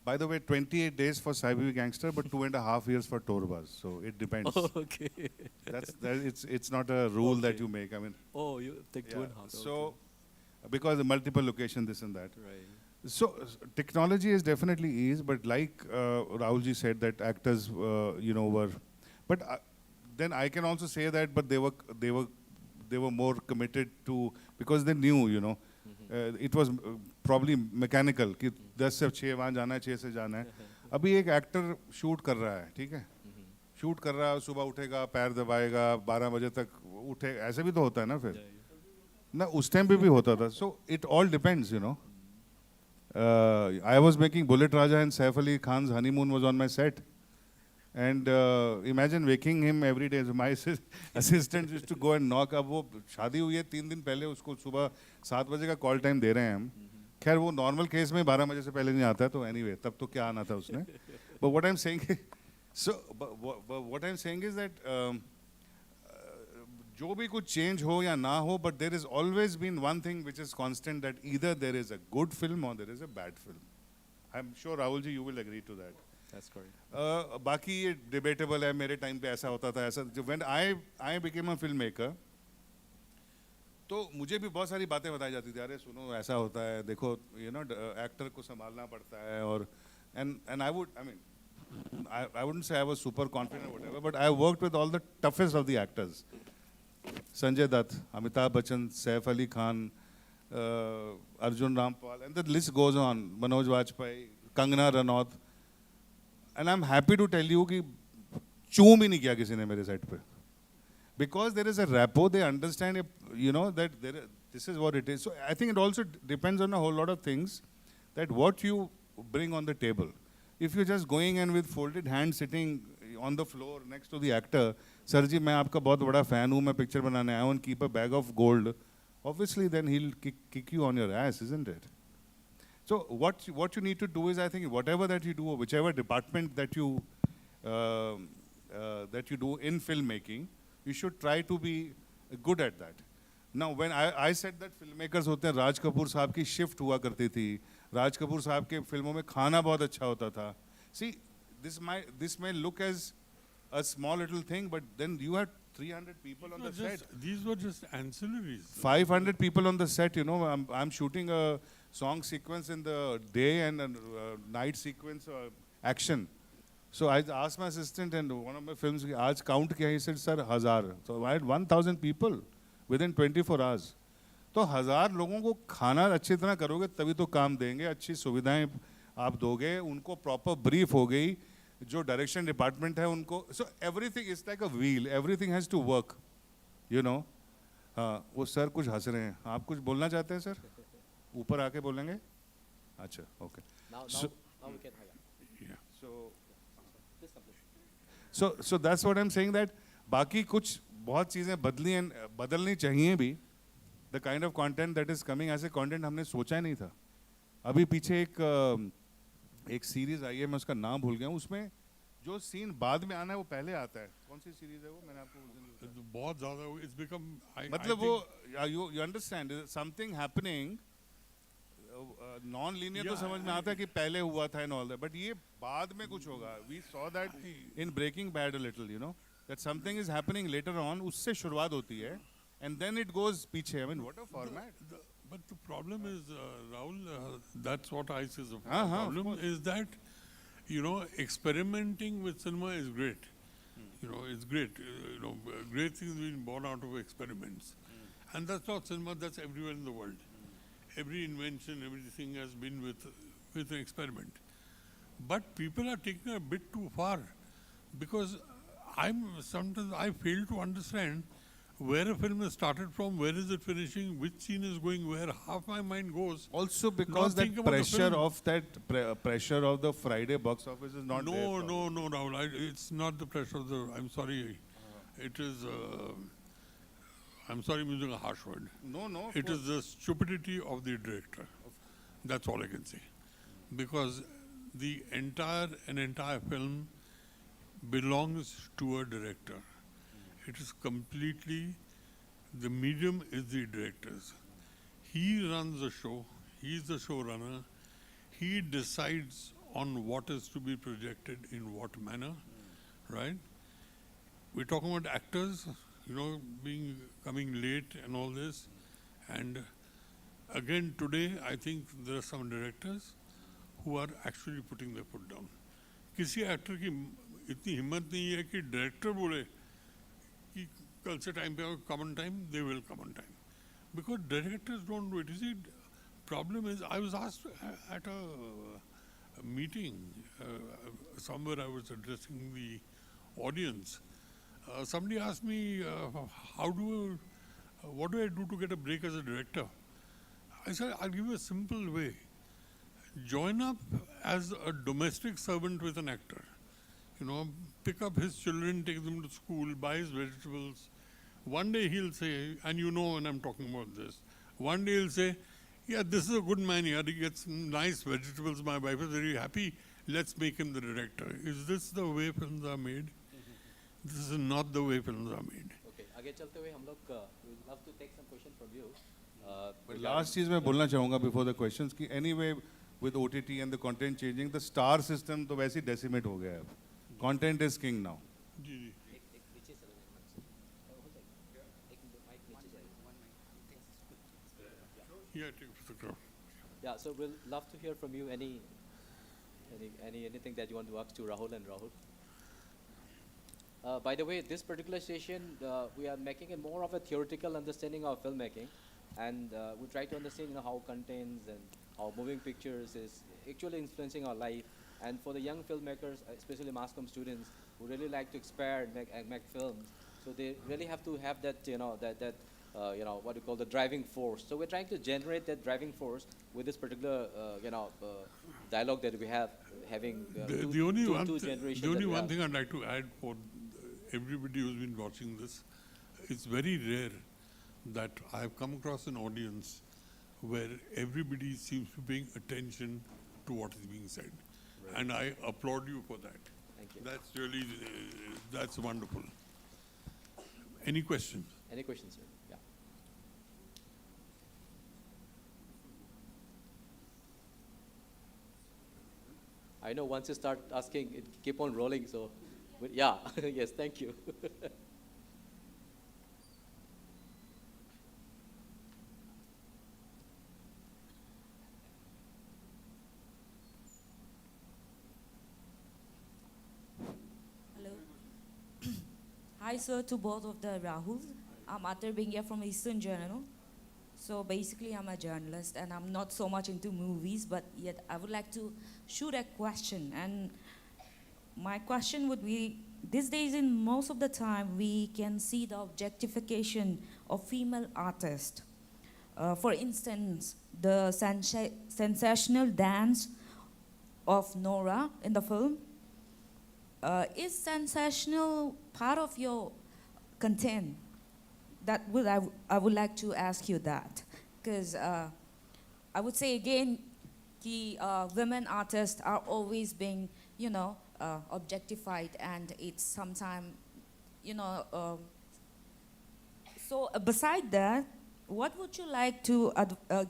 by the way, 28 days for Cyber Gangster, but 2.5 years for Torbaz. So it depends. Oh, okay. It's not a rule that you make. I mean. Oh, you take 2.5. So, because the multiple location, this and that. Right. So technology is definitely ease, but like Rahulji said that actors, were, but then I can also say that, but they were more committed to, because they knew, it was probably mechanical कि 10 से 6 वहाँ जाना है, 6 से जाना है. अभी एक एक्टर शूट कर रहा है, ठीक है, शूट कर रहा है, सुबह उठेगा, पैर दबाएगा, 12 बजे तक उठे, ऐसे भी तो होता है ना फिर ना, उस टाइम पे भी होता था. So it all depends, I was making Bullet Raja and Saif Ali Khan's honeymoon was on my set. And imagine waking him every day. So my assistant used to go and knock. अब वो शादी हुई है 3 दिन पहले, उसको सुबह 7 बजे का कॉल टाइम दे रहे हैं हम. खैर वो नॉर्मल केस में 12 बजे से पहले नहीं आता है, तो anyway तब तो क्या आना था उसने. But what I'm saying, what I'm saying is that जो भी कुछ change हो या ना हो, but there has always been one thing which is constant, that either there is a good film or there is a bad film. I'm sure Rahulji, you will agree to that. That's correct. बाकी ये debatable है, मेरे time पे ऐसा होता था, ऐसा. When I became a filmmaker, तो मुझे भी बहुत सारी बातें बताई जाती थी, अरे सुनो ऐसा होता है, देखो एक्टर को संभालना पड़ता है, और and I wouldn't say I was super confident or whatever, but I worked with all the toughest of the actors. Sanjay Dutt, Amitabh Bachchan, Saif Ali Khan, Arjun Rampal, and the list goes on. Manoj Vajpayee, Kangana Ranaut, and I'm happy to tell you कि चूम ही नहीं किया किसी ने मेरे set पे, because there is a rapport. They understand, that this is what it is. So I think it also depends on a whole lot of things, that what you bring on the table. If you're just going and with folded hands sitting on the floor next to the actor, sir ji मैं आपका बहुत बड़ा fan हूँ, मैं picture बनाने आया हूँ, and keep a bag of gold, obviously then he'll kick you on your ass, isn't it? So what you need to do is, I think, whatever that you do, or whichever department that you do in filmmaking, you should try to be good at that. Now, when I said that filmmakers होते हैं, राज कपूर साहब की shift हुआ करती थी, राज कपूर साहब के फिल्मों में खाना बहुत अच्छा होता था. See, this may look as a small little thing, but then you had 300 people on the set. These were just ancillaries. 500 people on the set, I'm shooting a song sequence in the day and a night sequence action. So I asked my assistant, and one of my films, आज count किया, he said, sir, 1000. So I had 1000 people within 24 hours. तो 1000 लोगों को खाना अच्छी तरह करोगे तभी तो काम देंगे, अच्छी सुविधाएं आप दोगे, उनको प्रॉपर ब्रीफ हो गई, जो डायरेक्शन डिपार्टमेंट है उनको. So everything is like a wheel, everything has to work, हाँ. वो सर कुछ हंस रहे हैं, आप कुछ बोलना चाहते हैं सर? ऊपर आके बोलेंगे? अच्छा, okay. So that's what I'm saying, that बाकी कुछ बहुत चीज़ें बदलनी चाहिए भी. The kind of content that is coming, ऐसे content हमने सोचा ही नहीं था. अभी पीछे एक सीरीज आई है, मैं उसका नाम भूल गया हूँ, उसमें जो सीन बाद में आना है वो पहले आता है. कौन सी सीरीज है वो? मैंने आपको उस दिन बहुत ज़्यादा it's become, मतलब वो you understand something happening non-linear, तो समझ में आता है कि पहले हुआ था and all that, but ये बाद में कुछ होगा. We saw that in Breaking Bad a little, that something is happening later on, उससे शुरुआत होती है and then it goes पीछे. I mean, what a format. But the problem is, Rahul, that's what I say. The problem is that, experimenting with cinema is great. It's great. Great things being born out of experiments. And that's not cinema, that's everywhere in the world. Every invention, everything has been with an experiment. But people are taking it a bit too far, because sometimes I fail to understand where a film is started from, where is it finishing, which scene is going where. Half my mind goes. Also because that pressure of the Friday box office is not there. No, Rahul. It's not the pressure of the. I'm sorry. It is. I'm sorry, I'm using a harsh word. No. It is the stupidity of the director. That's all I can say. Because the entire film belongs to a director. It is completely, the medium is the director's. He runs the show, he's the showrunner, he decides on what is to be projected in what manner, right? We're talking about actors, coming late and all this, and again, today, I think there are some directors who are actually putting their foot down. किसी actor की इतनी हिम्मत नहीं है कि director बोले कि कल से टाइम पे आओ, come on time, they will come on time. Because directors don't do it. You see, problem is, I was asked at a meeting, somewhere I was addressing the audience. Somebody asked me, what do I do to get a break as a director? I said, I'll give you a simple way. Join up as a domestic servant with an actor. You know, pick up his children, take them to school, buy his vegetables. One day he'll say, and you know when I'm talking about this, one day he'll say, yeah, this is a good man here, he gets nice vegetables, my wife is very happy, let's make him the director. Is this the way films are made? This is not the way films are made. Okay, आगे चलते हुए हम लोग we would love to take some question from you. But last चीज मैं बोलना चाहूँगा before the questions कि anyway with OTT and the content changing, the star system तो वैसे ही decimate हो गया है. Content is king now. Ji ji. Yeah, take the crowd. Yeah, so we'll love to hear from you anything that you want to ask to Rahul and Rahul. By the way, this particular session, we are making it more of a theoretical understanding of filmmaking, and we try to understand how contents and how moving pictures is actually influencing our life. And for the young filmmakers, especially mass comm students, who really like to experiment and make films, so they really have to have that, what you call the driving force. So we're trying to generate that driving force with this particular, dialogue that we have, having The only generations. the only one thing I'd like to add for everybody who's been watching this, it's very rare that I've come across an audience where everybody seems to be paying attention to what is being said. Right. And I applaud you for that. Thank you. That's really, that's wonderful. Any questions? Any questions, sir? Yeah. I know once you start asking, it keep on rolling, so, but yeah, yes, thank you. Hello. Hi, sir, to both of the Rahuls. I'm Atar Bingia from Eastern Journal. So basically, I'm a journalist, and I'm not so much into movies, but yet I would like to shoot a question. And my question would be, these days, in most of the time, we can see the objectification of female artists. For instance, the sensational dance of Nora in the film. Is sensational part of your content? I would like to ask you that, because I would say again, women artists are always being, objectified, and it's sometimes, so beside that, what would you like to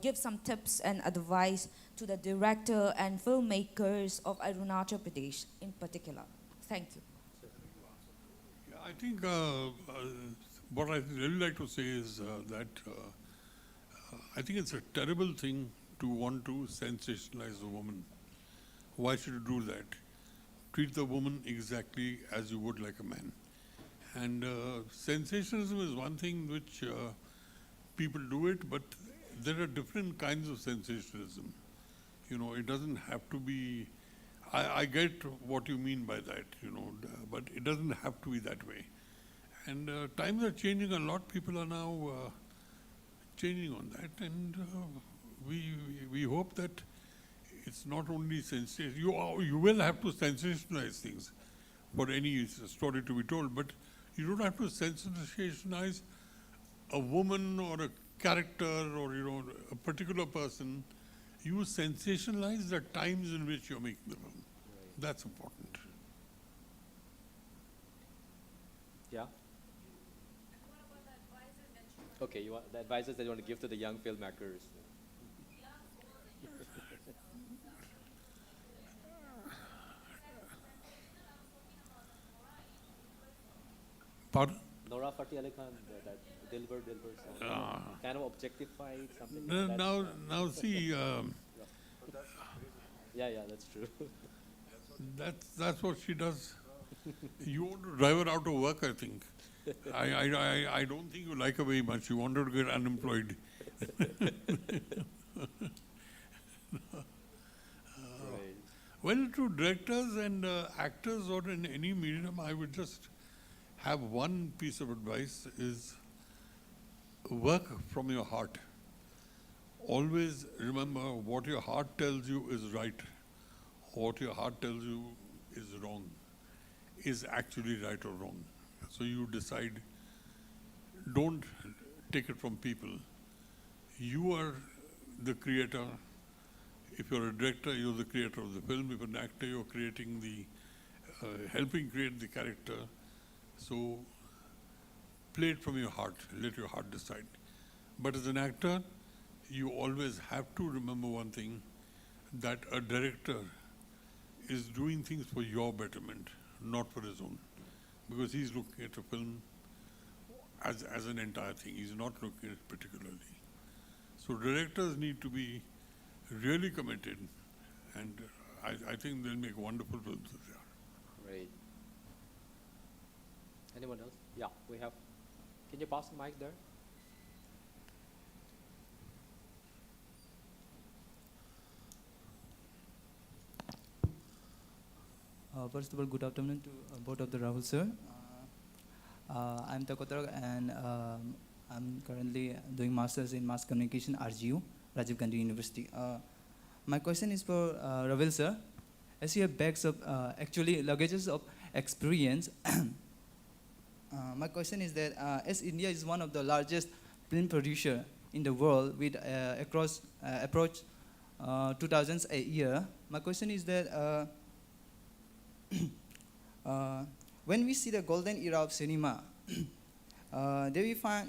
give some tips and advice to the director and filmmakers of Arunachal Pradesh in particular? Thank you. Yeah, I think what I'd really like to say is that I think it's a terrible thing to want to sensationalize a woman. Why should you do that? Treat the woman exactly as you would like a man. And sensationalism is one thing which people do it, but there are different kinds of sensationalism. It doesn't have to be, I get what you mean by that, but it doesn't have to be that way. And times are changing a lot. People are now changing on that, and we hope that it's not only sensational. You will have to sensationalize things for any story to be told, but you don't have to sensationalize a woman or a character or a particular person. You sensationalize the times in which you're making the film. Right. That's important. Yeah. What about the advices that you Okay, you want the advices that you want to give to the young filmmakers. Pardon? Nora Fateh Ali Khan, that Dilbar song, Ah. kind of objectified something. Now see, Yeah, that's true. that's what she does. You want to drive her out of work, I think. I don't think you like her very much. You want her to get unemployed. Right. Well, to directors and actors or in any medium, I would just have one piece of advice is work from your heart. Always remember what your heart tells you is right. What your heart tells you is wrong, is actually right or wrong. So you decide, don't take it from people. You are the creator. If you're a director, you're the creator of the film. If you're an actor, you're creating helping create the character. So play it from your heart. Let your heart decide. But as an actor, you always have to remember one thing, that a director is doing things for your betterment, not for his own. Because he's looking at a film as an entire thing. He's not looking at it particularly. So directors need to be really committed, and I think they'll make wonderful films if they are. Right. Anyone else? Yeah, we have. Can you pass the mic there? First of all, good afternoon to both of the Rahul sir. I'm Takotar, and I'm currently doing masters in mass communication RGU, Rajiv Gandhi University. My question is for Ravel sir. As you have bags of actually luggages of experience, my question is that as India is one of the largest film producer in the world with approach 2000s a year, my question is that when we see the golden era of cinema, there we find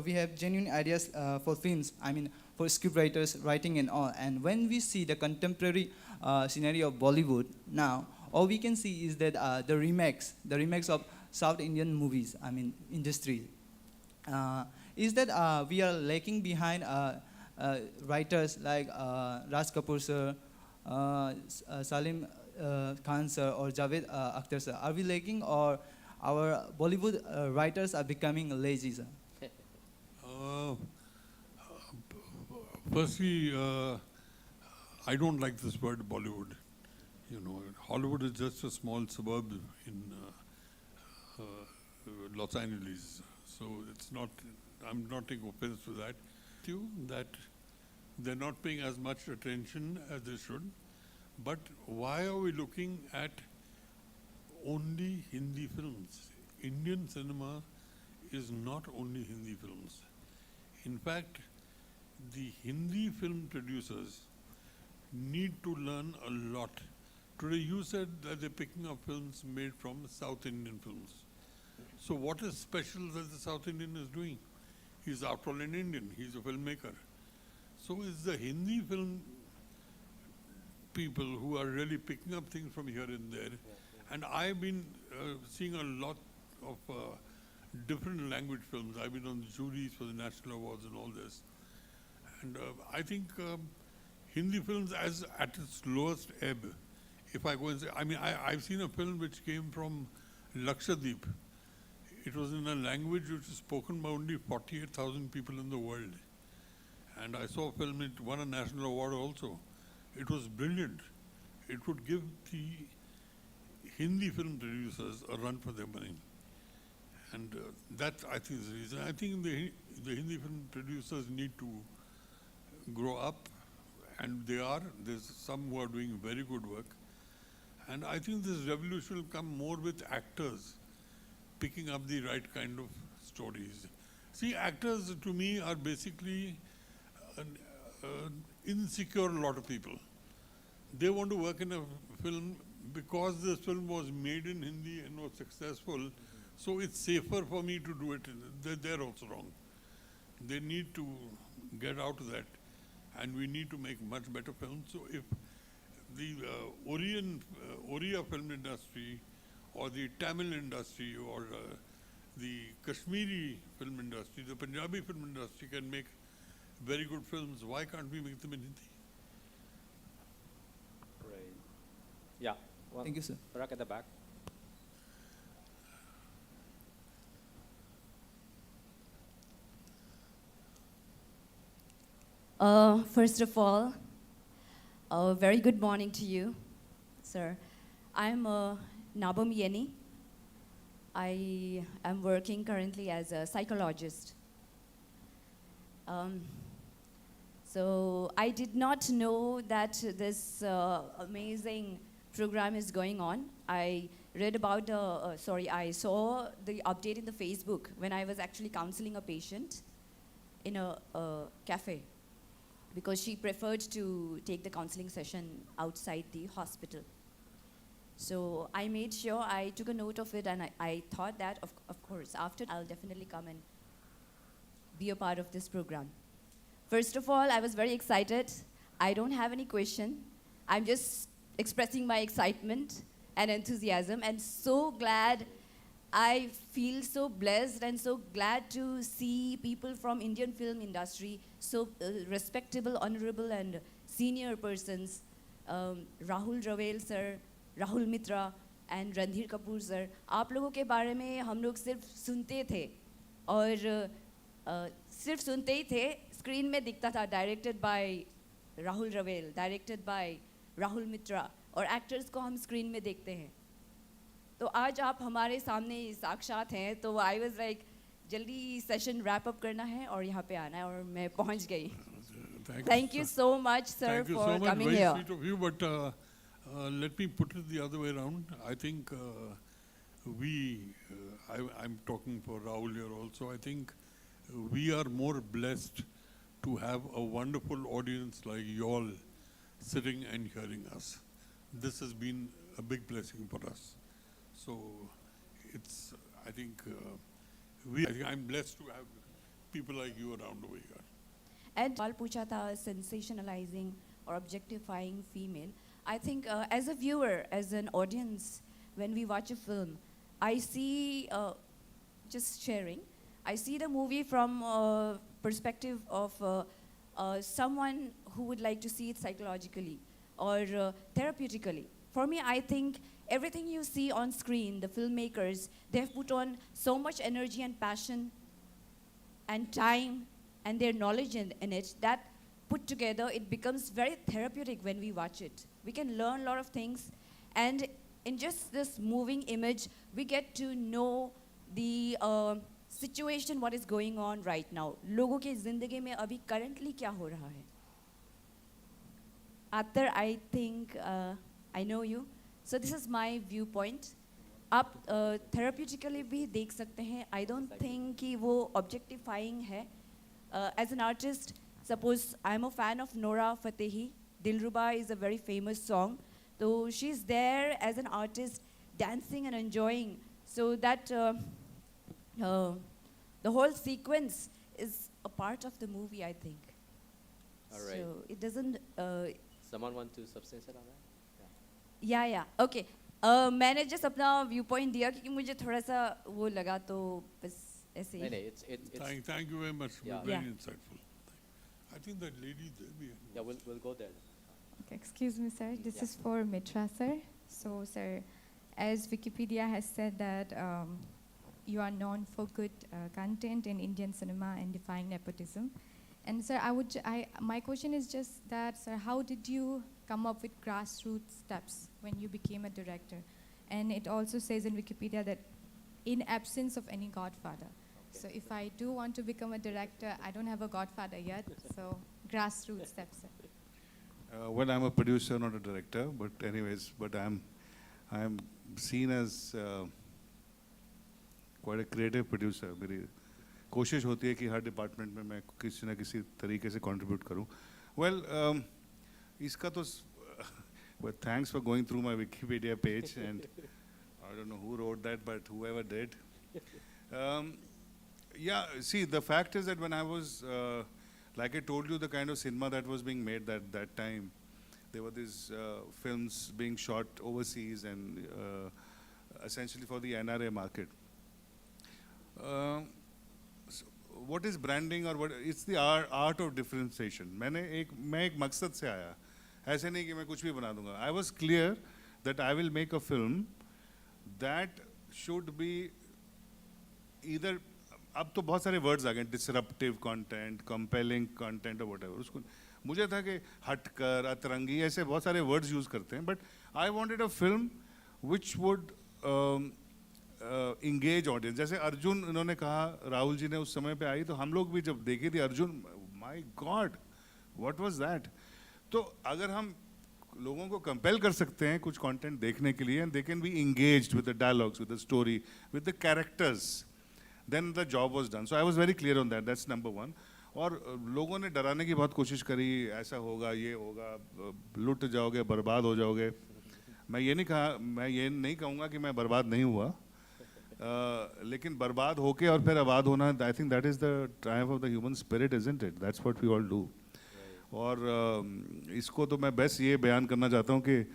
we have genuine ideas for films. I mean, for scriptwriters, writing and all. And when we see the contemporary scenario of Bollywood now, all we can see is that the remakes of South Indian movies, I mean, industry, is that we are lacking behind writers like Raj Kapoor sir, Salim Khan sir, or Javed Akhtar sir. Are we lagging, or our Bollywood writers are becoming lazy, sir? Firstly, I don't like this word Bollywood. You know, Hollywood is just a small suburb in Los Angeles, so it's not. I'm not taking offense to that. That they're not paying as much attention as they should. But why are we looking at only Hindi films? Indian cinema is not only Hindi films. In fact, the Hindi film producers need to learn a lot. Today you said that they're picking up films made from South Indian films. So what is special that the South Indian is doing? He's after all an Indian, he's a filmmaker. So is the Hindi film people who are really picking up things from here and there. And I've been seeing a lot of different language films. I've been on the juries for the national awards and all this. And I think Hindi films as at its lowest ebb, if I go and say, I mean, I've seen a film which came from Lakshadweep. It was in a language which is spoken by only 48,000 people in the world. And I saw a film, it won a national award also. It was brilliant. It would give the Hindi film producers a run for their money. And that, I think, is the reason. I think the Hindi film producers need to grow up, and they are. There's some who are doing very good work. And I think this revolution will come more with actors picking up the right kind of stories. See, actors to me are basically insecure a lot of people. They want to work in a film because this film was made in Hindi and was successful, so it's safer for me to do it. They're also wrong. They need to get out of that, and we need to make much better films. So if the Oriya film industry or the Tamil industry or the Kashmiri film industry, the Punjabi film industry can make very good films. Why can't we make them in Hindi? Right. Yeah. Well, Thank you, sir. Parag at the back. First of all, a very good morning to you, sir. I'm Nabam Yeni. I am working currently as a psychologist. So I did not know that this amazing program is going on. I read about I saw the update in the Facebook when I was actually counseling a patient in a cafe, because she preferred to take the counseling session outside the hospital. So I made sure I took a note of it, and I thought that, of course, after I'll definitely come and be a part of this program. First of all, I was very excited. I don't have any question. I'm just expressing my excitement and enthusiasm, and so glad. I feel so blessed and so glad to see people from Indian film industry, so respectable, honorable and senior persons, Rahul Ravel sir, Rahul Mitra and Randhir Kapoor sir. आप लोगों के बारे में हम लोग सिर्फ सुनते थे, और सिर्फ सुनते ही थे, स्क्रीन में दिखता था, directed by Rahul Ravel, directed by Rahul Mitra, और एक्टर्स को हम स्क्रीन में देखते हैं. तो आज आप हमारे सामने साक्षात हैं, तो आई वाज लाइक जल्दी सेशन रैप अप करना है और यहाँ पे आना है, और मैं पहुँच गई. Thank you so much, sir, for coming here. Thank you so much. Very sweet of you, but let me put it the other way around. I think I'm talking for Rahul here also. I think we are more blessed to have a wonderful audience like y'all sitting and hearing us. This has been a big blessing for us. So it's, I think I'm blessed to have people like you around over here. And सवाल पूछा था sensationalizing or objectifying female. I think as a viewer, as an audience, when we watch a film, I see, just sharing, I see the movie from perspective of someone who would like to see it psychologically or therapeutically. For me, I think everything you see on screen, the filmmakers, they've put on so much energy and passion and time and their knowledge in it, that put together, it becomes very therapeutic when we watch it. We can learn a lot of things, and in just this moving image, we get to know the situation, what is going on right now. लोगों की ज़िंदगी में अभी currently क्या हो रहा है? Atar, I think I know you. So this is my viewpoint. आप therapeutically भी देख सकते हैं. I don't think कि वो objectifying है. As an artist, suppose I'm a fan of Nora Fatehi. Dilruba is a very famous song. So she's there as an artist, dancing and enjoying. So that the whole sequence is a part of the movie, I think. All right. So it doesn't. Someone want to substantiate on that? Yeah. Okay. मैंने just अपना viewpoint दिया क्योंकि मुझे थोड़ा सा वो लगा, तो बस ऐसे ही. It's Thank you very much. Yeah. Very insightful. I think that lady there behind. yeah, we'll go there. Okay, excuse me, sir. This is for Mitra, sir. So, sir, as Wikipedia has said that you are known for good content in Indian cinema and defying nepotism. And, sir, my question is just that, sir, how did you come up with grassroots steps when you became a director? And it also says in Wikipedia that in absence of any godfather. So if I do want to become a director, I don't have a godfather yet, so grassroots steps, sir. Well, I'm a producer, not a director, but anyways, but I'm seen as quite a creative producer. मेरी कोशिश होती है कि हर department में मैं किसी न किसी तरीके से contribute करूं. Well, इसका तो well, thanks for going through my Wikipedia page, and I don't know who wrote that, but whoever did. Yeah, see, the fact is that when I was, like I told you, the kind of cinema that was being made that time, there were these films being shot overseas and essentially for the NRA market. what is branding or what? It's the art of differentiation. मैं एक मकसद से आया. ऐसे नहीं कि मैं कुछ भी बना दूँगा. I was clear that I will make a film that should be either. अब तो बहुत सारे words आ गए, disruptive content, compelling content or whatever. उसको मुझे था कि हटकर, अतरंगी ऐसे बहुत सारे words use करते हैं. But I wanted a film which would engage audience. जैसे अर्जुन इन्होंने कहा, राहुल जी ने उस समय पे आई, तो हम लोग भी जब देखी थी Arjun, my God, what was that? तो अगर हम लोगों को compel कर सकते हैं कुछ content देखने के लिए, and they can be engaged with the dialogues, with the story, with the characters, then the job was done. So I was very clear on that. That's number one. और लोगों ने डराने की बहुत कोशिश करी, ऐसा होगा, ये होगा, लुट जाओगे, बर्बाद हो जाओगे. मैं ये नहीं कहूँगा कि मैं बर्बाद नहीं हुआ, लेकिन बर्बाद होके और फिर आबाद होना, I think that is the triumph of the human spirit, isn't it? That's what we all do. और इसको तो मैं बस ये बयान करना चाहता हूँ कि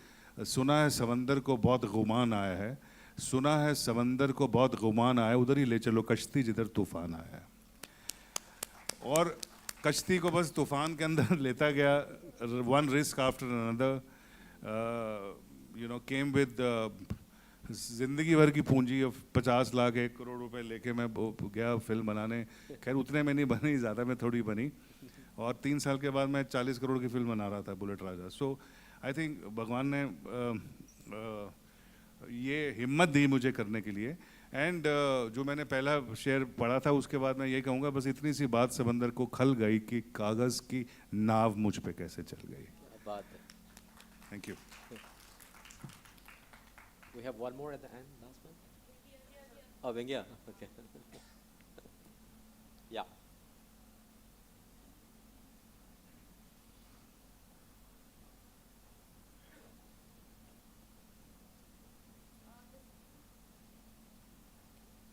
सुना है समंदर को बहुत गुमान आया है, सुना है समंदर को बहुत गुमान आया है, उधर ही ले चलो कश्ती जिधर तूफान आया है. और कश्ती को बस तूफान के अंदर लेता गया, one risk after another, came with जिंदगी भर की पूंजी of 50 लाख 1 करोड़ रुपए लेके मैं गया फिल्म बनाने. खैर उतने में नहीं बनी, ज़्यादा में थोड़ी बनी, और 3 साल के बाद मैं 40 करोड़ की फिल्म बना रहा था, bullet Raja. So I think भगवान ने ये हिम्मत दी मुझे करने के लिए. एंड जो मैंने पहला शेर पढ़ा था, उसके बाद मैं ये कहूँगा, बस इतनी सी बात समंदर को खल गई कि कागज़ की नाव मुझ पे कैसे चल गई. Thank you. We have one more at the end, last one? Oh, Vengya, okay. Yeah.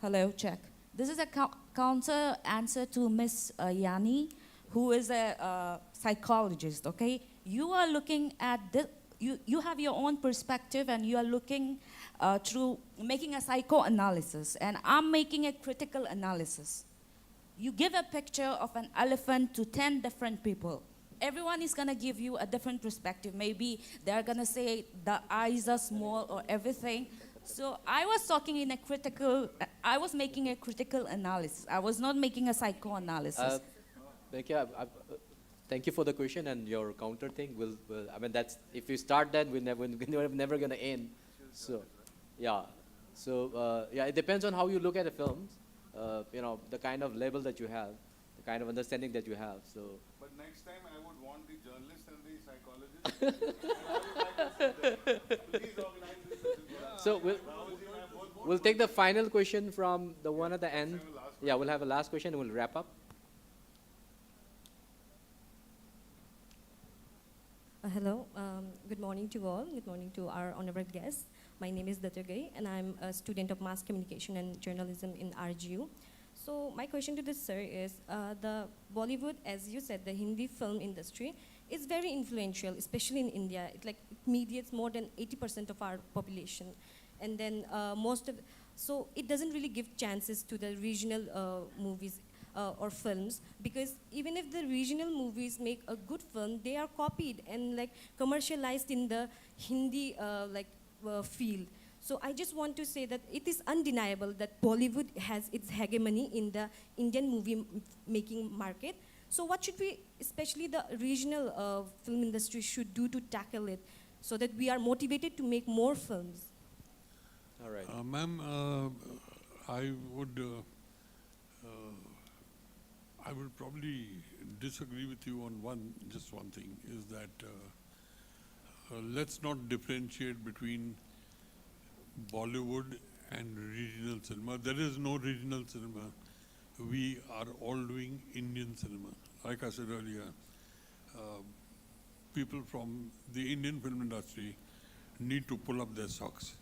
Hello, check. This is a counter answer to Miss Yani, who is a psychologist, okay? You are looking at this, you have your own perspective, and you are looking through making a psychoanalysis, and I'm making a critical analysis. You give a picture of an elephant to 10 different people. Everyone is gonna give you a different perspective. Maybe they're gonna say the eyes are small or everything. So I was making a critical analysis. I was not making a psychoanalysis. Thank you for the question and your counter thing. I mean, that's, if you start that, we're never going to end. So, yeah. So, yeah, it depends on how you look at the films. The kind of level that you have, the kind of understanding that you have. So. But next time, I would want the journalist and the psychologist. Please organize this. So we'll take the final question from the one at the end. Yeah, we'll have a last question and we'll wrap up. Hello, good morning to all. Good morning to our honorable guests. My name is Datagai, and I'm a student of mass communication and journalism in RGU. So my question to this sir is, the Bollywood, as you said, the Hindi film industry is very influential, especially in India. It mediates more than 80% of our population. And then so it doesn't really give chances to the regional movies or films, because even if the regional movies make a good film, they are copied and commercialized in the Hindi field. So I just want to say that it is undeniable that Bollywood has its hegemony in the Indian movie making market. So what should we, especially the regional film industry, should do to tackle it so that we are motivated to make more films? All right. Ma'am, I would probably disagree with you on just one thing, is that let's not differentiate between Bollywood and regional cinema. There is no regional cinema. We are all doing Indian cinema. Like I said earlier, people from the Indian film industry need to pull up their socks,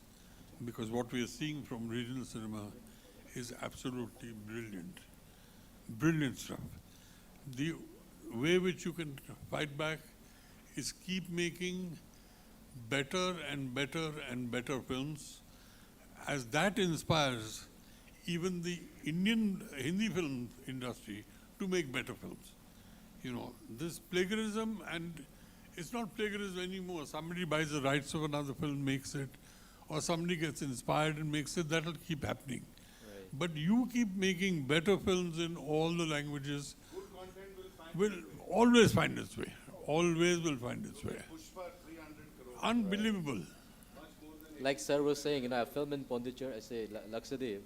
because what we are seeing from regional cinema is absolutely brilliant. Brilliant stuff. The way which you can fight back is keep making better and better and better films. As that inspires, even the Indian Hindi film industry to make better films. You know, this plagiarism, and it's not plagiarism anymore. Somebody buys the rights of another film, makes it, or somebody gets inspired and makes it, that'll keep happening. Right. But you keep making better films in all the languages, will always find its way. Always will find its way. Unbelievable. Like sir was saying, you know, a film in Pondicherry, I say Lakshadweep.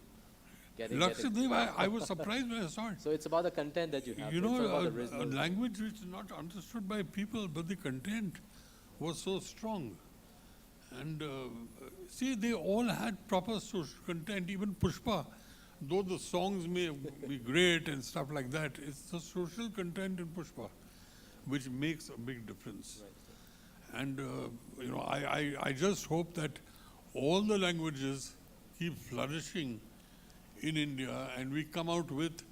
Lakshadweep, I was surprised when I saw it. So it's about the content that you have. You It's know, about the a original. language which is not understood by people, but the content was so strong. And see, they all had proper social content, even Pushpa. Though the songs may be great and stuff like that, it's the social content in Pushpa which makes a big difference. Right. And you know, I just hope that all the languages keep flourishing in India and we come out with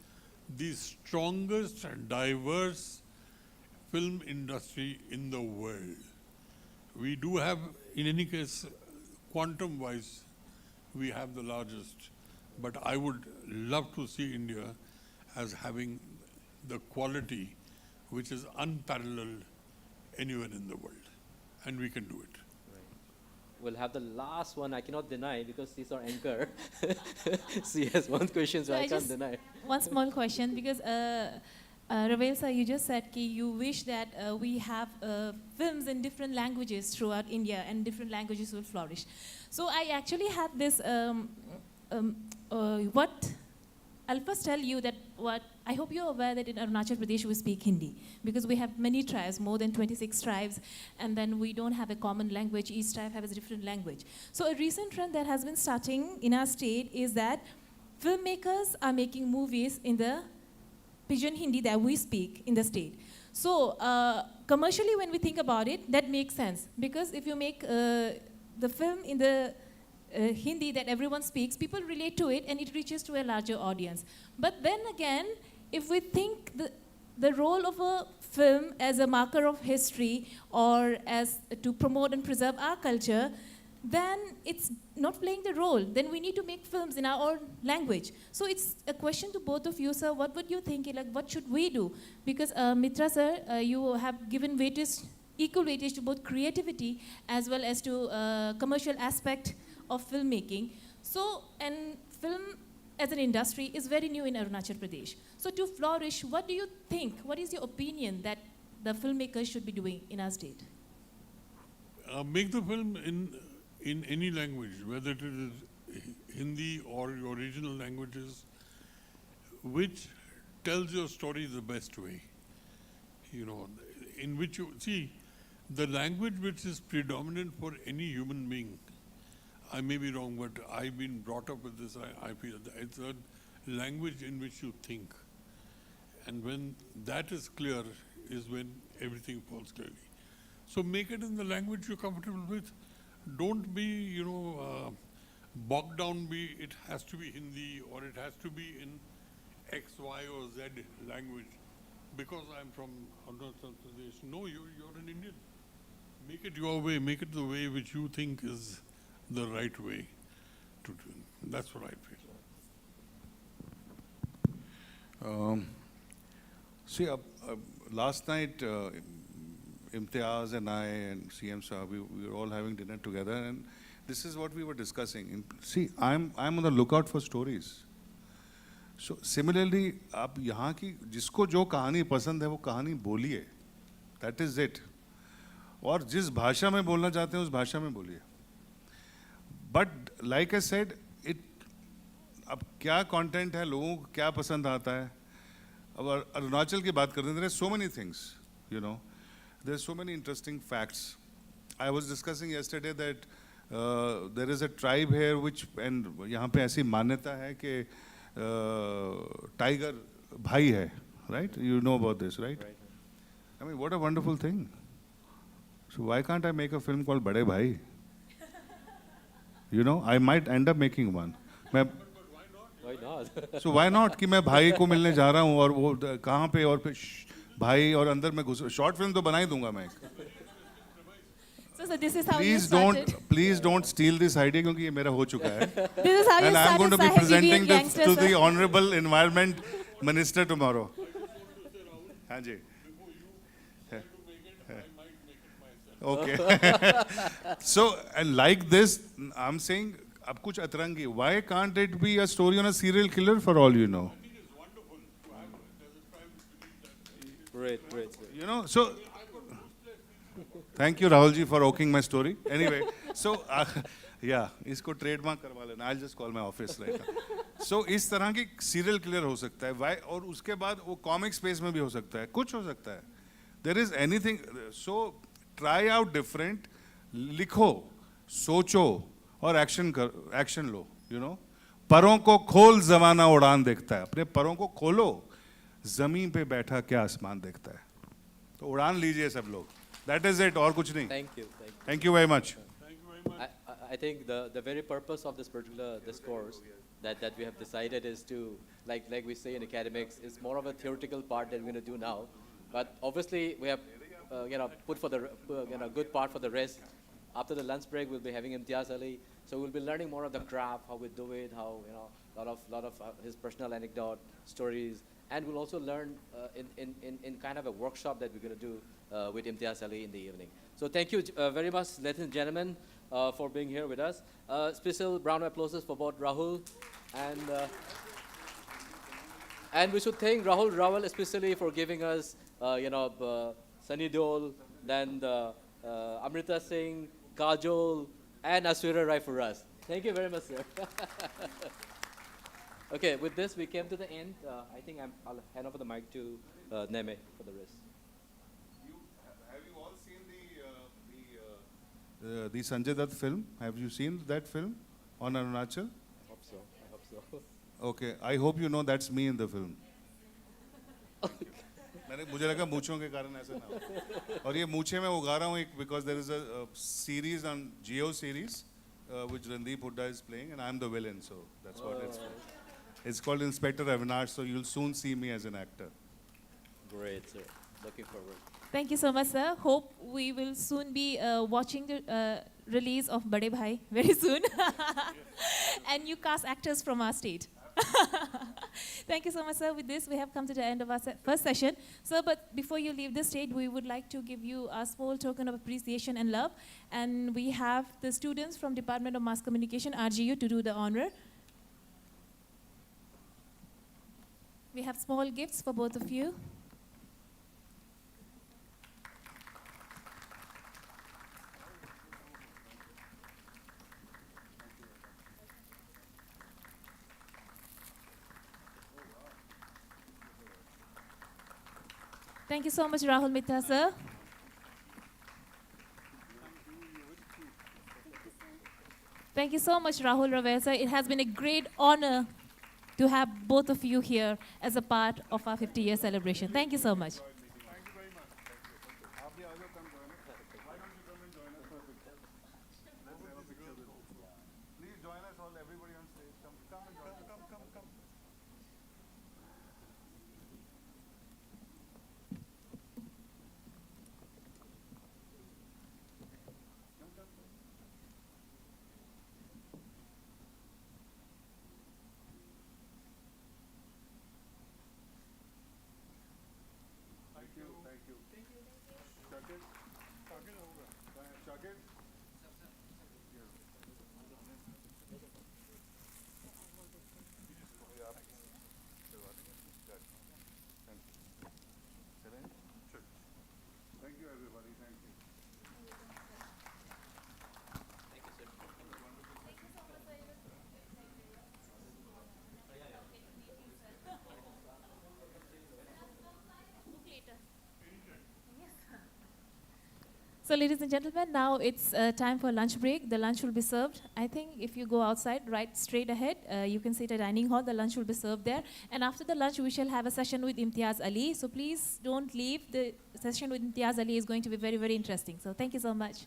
the strongest and diverse film industry in the world. We do have, in any case, quantum-wise, we have the largest. But I would love to see India as having the quality which is unparalleled anywhere in the world. And we can do it. We'll have the last one. I cannot deny because he's our anchor. She has one question, so I can't deny. One small question, because Ravel sir, you just said ki you wish that we have films in different languages throughout India and different languages will flourish. So I actually had this, I'll first tell you that I hope you're aware that in Arunachal Pradesh we speak Hindi, because we have many tribes, more than 26 tribes, and then we don't have a common language. Each tribe has a different language. So a recent trend that has been starting in our state is that filmmakers are making movies in the Pidgin Hindi that we speak in the state. So commercially, when we think about it, that makes sense, because if you make the film in the Hindi that everyone speaks, people relate to it and it reaches to a larger audience. But then again, if we think the role of a film as a marker of history or as to promote and preserve our culture, then it's not playing the role. Then we need to make films in our own language. So it's a question to both of you, sir. What would you think? Like, what should we do? Because Mitra, sir, you have given weightage, equal weightage to both creativity as well as to commercial aspect of filmmaking. So, and film as an industry is very new in Arunachal Pradesh. So to flourish, what do you think? What is your opinion that the filmmakers should be doing in our state? Make the film in any language, whether it is Hindi or your regional languages, which tells your story the best way. You know, in which you see the language which is predominant for any human being. I may be wrong, but I've been brought up with this. I feel that it's a language in which you think. And when that is clear is when everything falls clearly. So make it in the language you're comfortable with. Don't be, you know, bogged down it has to be Hindi or it has to be in X, Y or Z language. Because I'm from Arunachal Pradesh. No, you're an Indian. Make it your way, make it the way which you think is the right way to do. That's what I feel. See, last night, Imtiaz and I and CM Saab, we were all having dinner together, and this is what we were discussing. See, I'm on the lookout for stories. So similarly, आप यहाँ की जिसको जो कहानी पसंद है वो कहानी बोलिए. That is it. और जिस भाषा में बोलना चाहते हैं उस भाषा में बोलिए. But like I said, अब क्या content है, लोगों को क्या पसंद आता है. अब अरुणाचल की बात करते हैं, there are so many things, you know. There are so many interesting facts. I was discussing yesterday that there is a tribe here which, and यहाँ पे ऐसी मान्यता है कि tiger भाई है, right? You know about this, right? I mean, what a wonderful thing. So why can't I make a film called Bade Bhai? You know, I might end up making one. Why not? So why not कि मैं भाई को मिलने जा रहा हूँ और वो कहाँ पे और फिर भाई और अंदर में घुस शॉर्ट फिल्म तो बना ही दूंगा मैं. So this is how you started. Please don't steal this idea because ये मेरा हो चुका है. This is how you And I'm going started to be presenting this Gangster, to sir. the Honorable Environment Minister tomorrow. हाँ जी. Okay. So, and like this, I'm saying, अब कुछ अतरंगी. Why can't it be a story on a serial killer for all you know? Great. You know, so. Thank you, Rahul ji, for oking my story. Anyway, so yeah, इसको trademark करवा लेना. I'll just call my office right now. So इस तरह की serial killer हो सकता है. Why? और उसके बाद वो comic space में भी हो सकता है. कुछ हो सकता है. There is anything. So try out different. लिखो, सोचो और action लो. You know, परों को खोल ज़माना उड़ान देखता है. अपने परों को खोलो. ज़मीन पे बैठा क्या आसमान देखता है. तो उड़ान लीजिए सब लोग. That is it, और कुछ नहीं. Thank you. Thank you very much. I think the very purpose of this particular course that we have decided is to, like we say in academics, it's more of a theoretical part that we're going to do now. But obviously we have put for the good part for the rest. After the lunch break, we'll be having Imtiaz Ali, so we'll be learning more of the craft, how we do it, how lot of his personal anecdote stories, and we'll also learn in kind of a workshop that we're going to do with Imtiaz Ali in the evening. So thank you very much, ladies and gentlemen, for being here with us. Special round of applause for both Rahul and we should thank Rahul Rawal especially for giving us Sunny Deol, then Amrita Singh, Kajol, and Aswira Rai for us. Thank you very much, sir. Okay, with this we came to the end. I think I'll hand over the mic to Neme for the rest. Have you all seen the Sanjay Dutt film? Have you seen that film on Arunachal? I hope so. Okay, I hope you know that's me in the film. मुझे लगा मूछों के कारण ऐसा ना हो. और ये मूछे मैं उगा रहा हूँ because there is a series on Geo series which Randeep Hooda is playing and I'm the villain, so that's what it's called. It's called Inspector Avinash, so you'll soon see me as an actor. Great, sir. Looking forward. Thank you so much, sir. Hope we will soon be watching the release of Bade Bhai very soon. And you cast actors from our state. Thank you so much, sir. With this, we have come to the end of our first session. Sir, but before you leave the stage, we would like to give you a small token of appreciation and love. And we have the students from Department of Mass Communication, RGU, to do the honor. We have small gifts for both of you. Thank you so much, Rahul Mitra, sir. Thank you so much, Rahul Ravel, sir. It has been a great honor to have both of you here as a part of our 50-year celebration. Thank you so much. Please join us all, everybody on stage. Come and join us. Thank you, everybody. Thank you. So, ladies and gentlemen, now it's time for lunch break. The lunch will be served. I think if you go outside, right straight ahead, you can see the dining hall. The lunch will be served there. And after the lunch, we shall have a session with Imtiaz Ali. So please don't leave. The session with Imtiaz Ali is going to be very, very interesting. So thank you so much.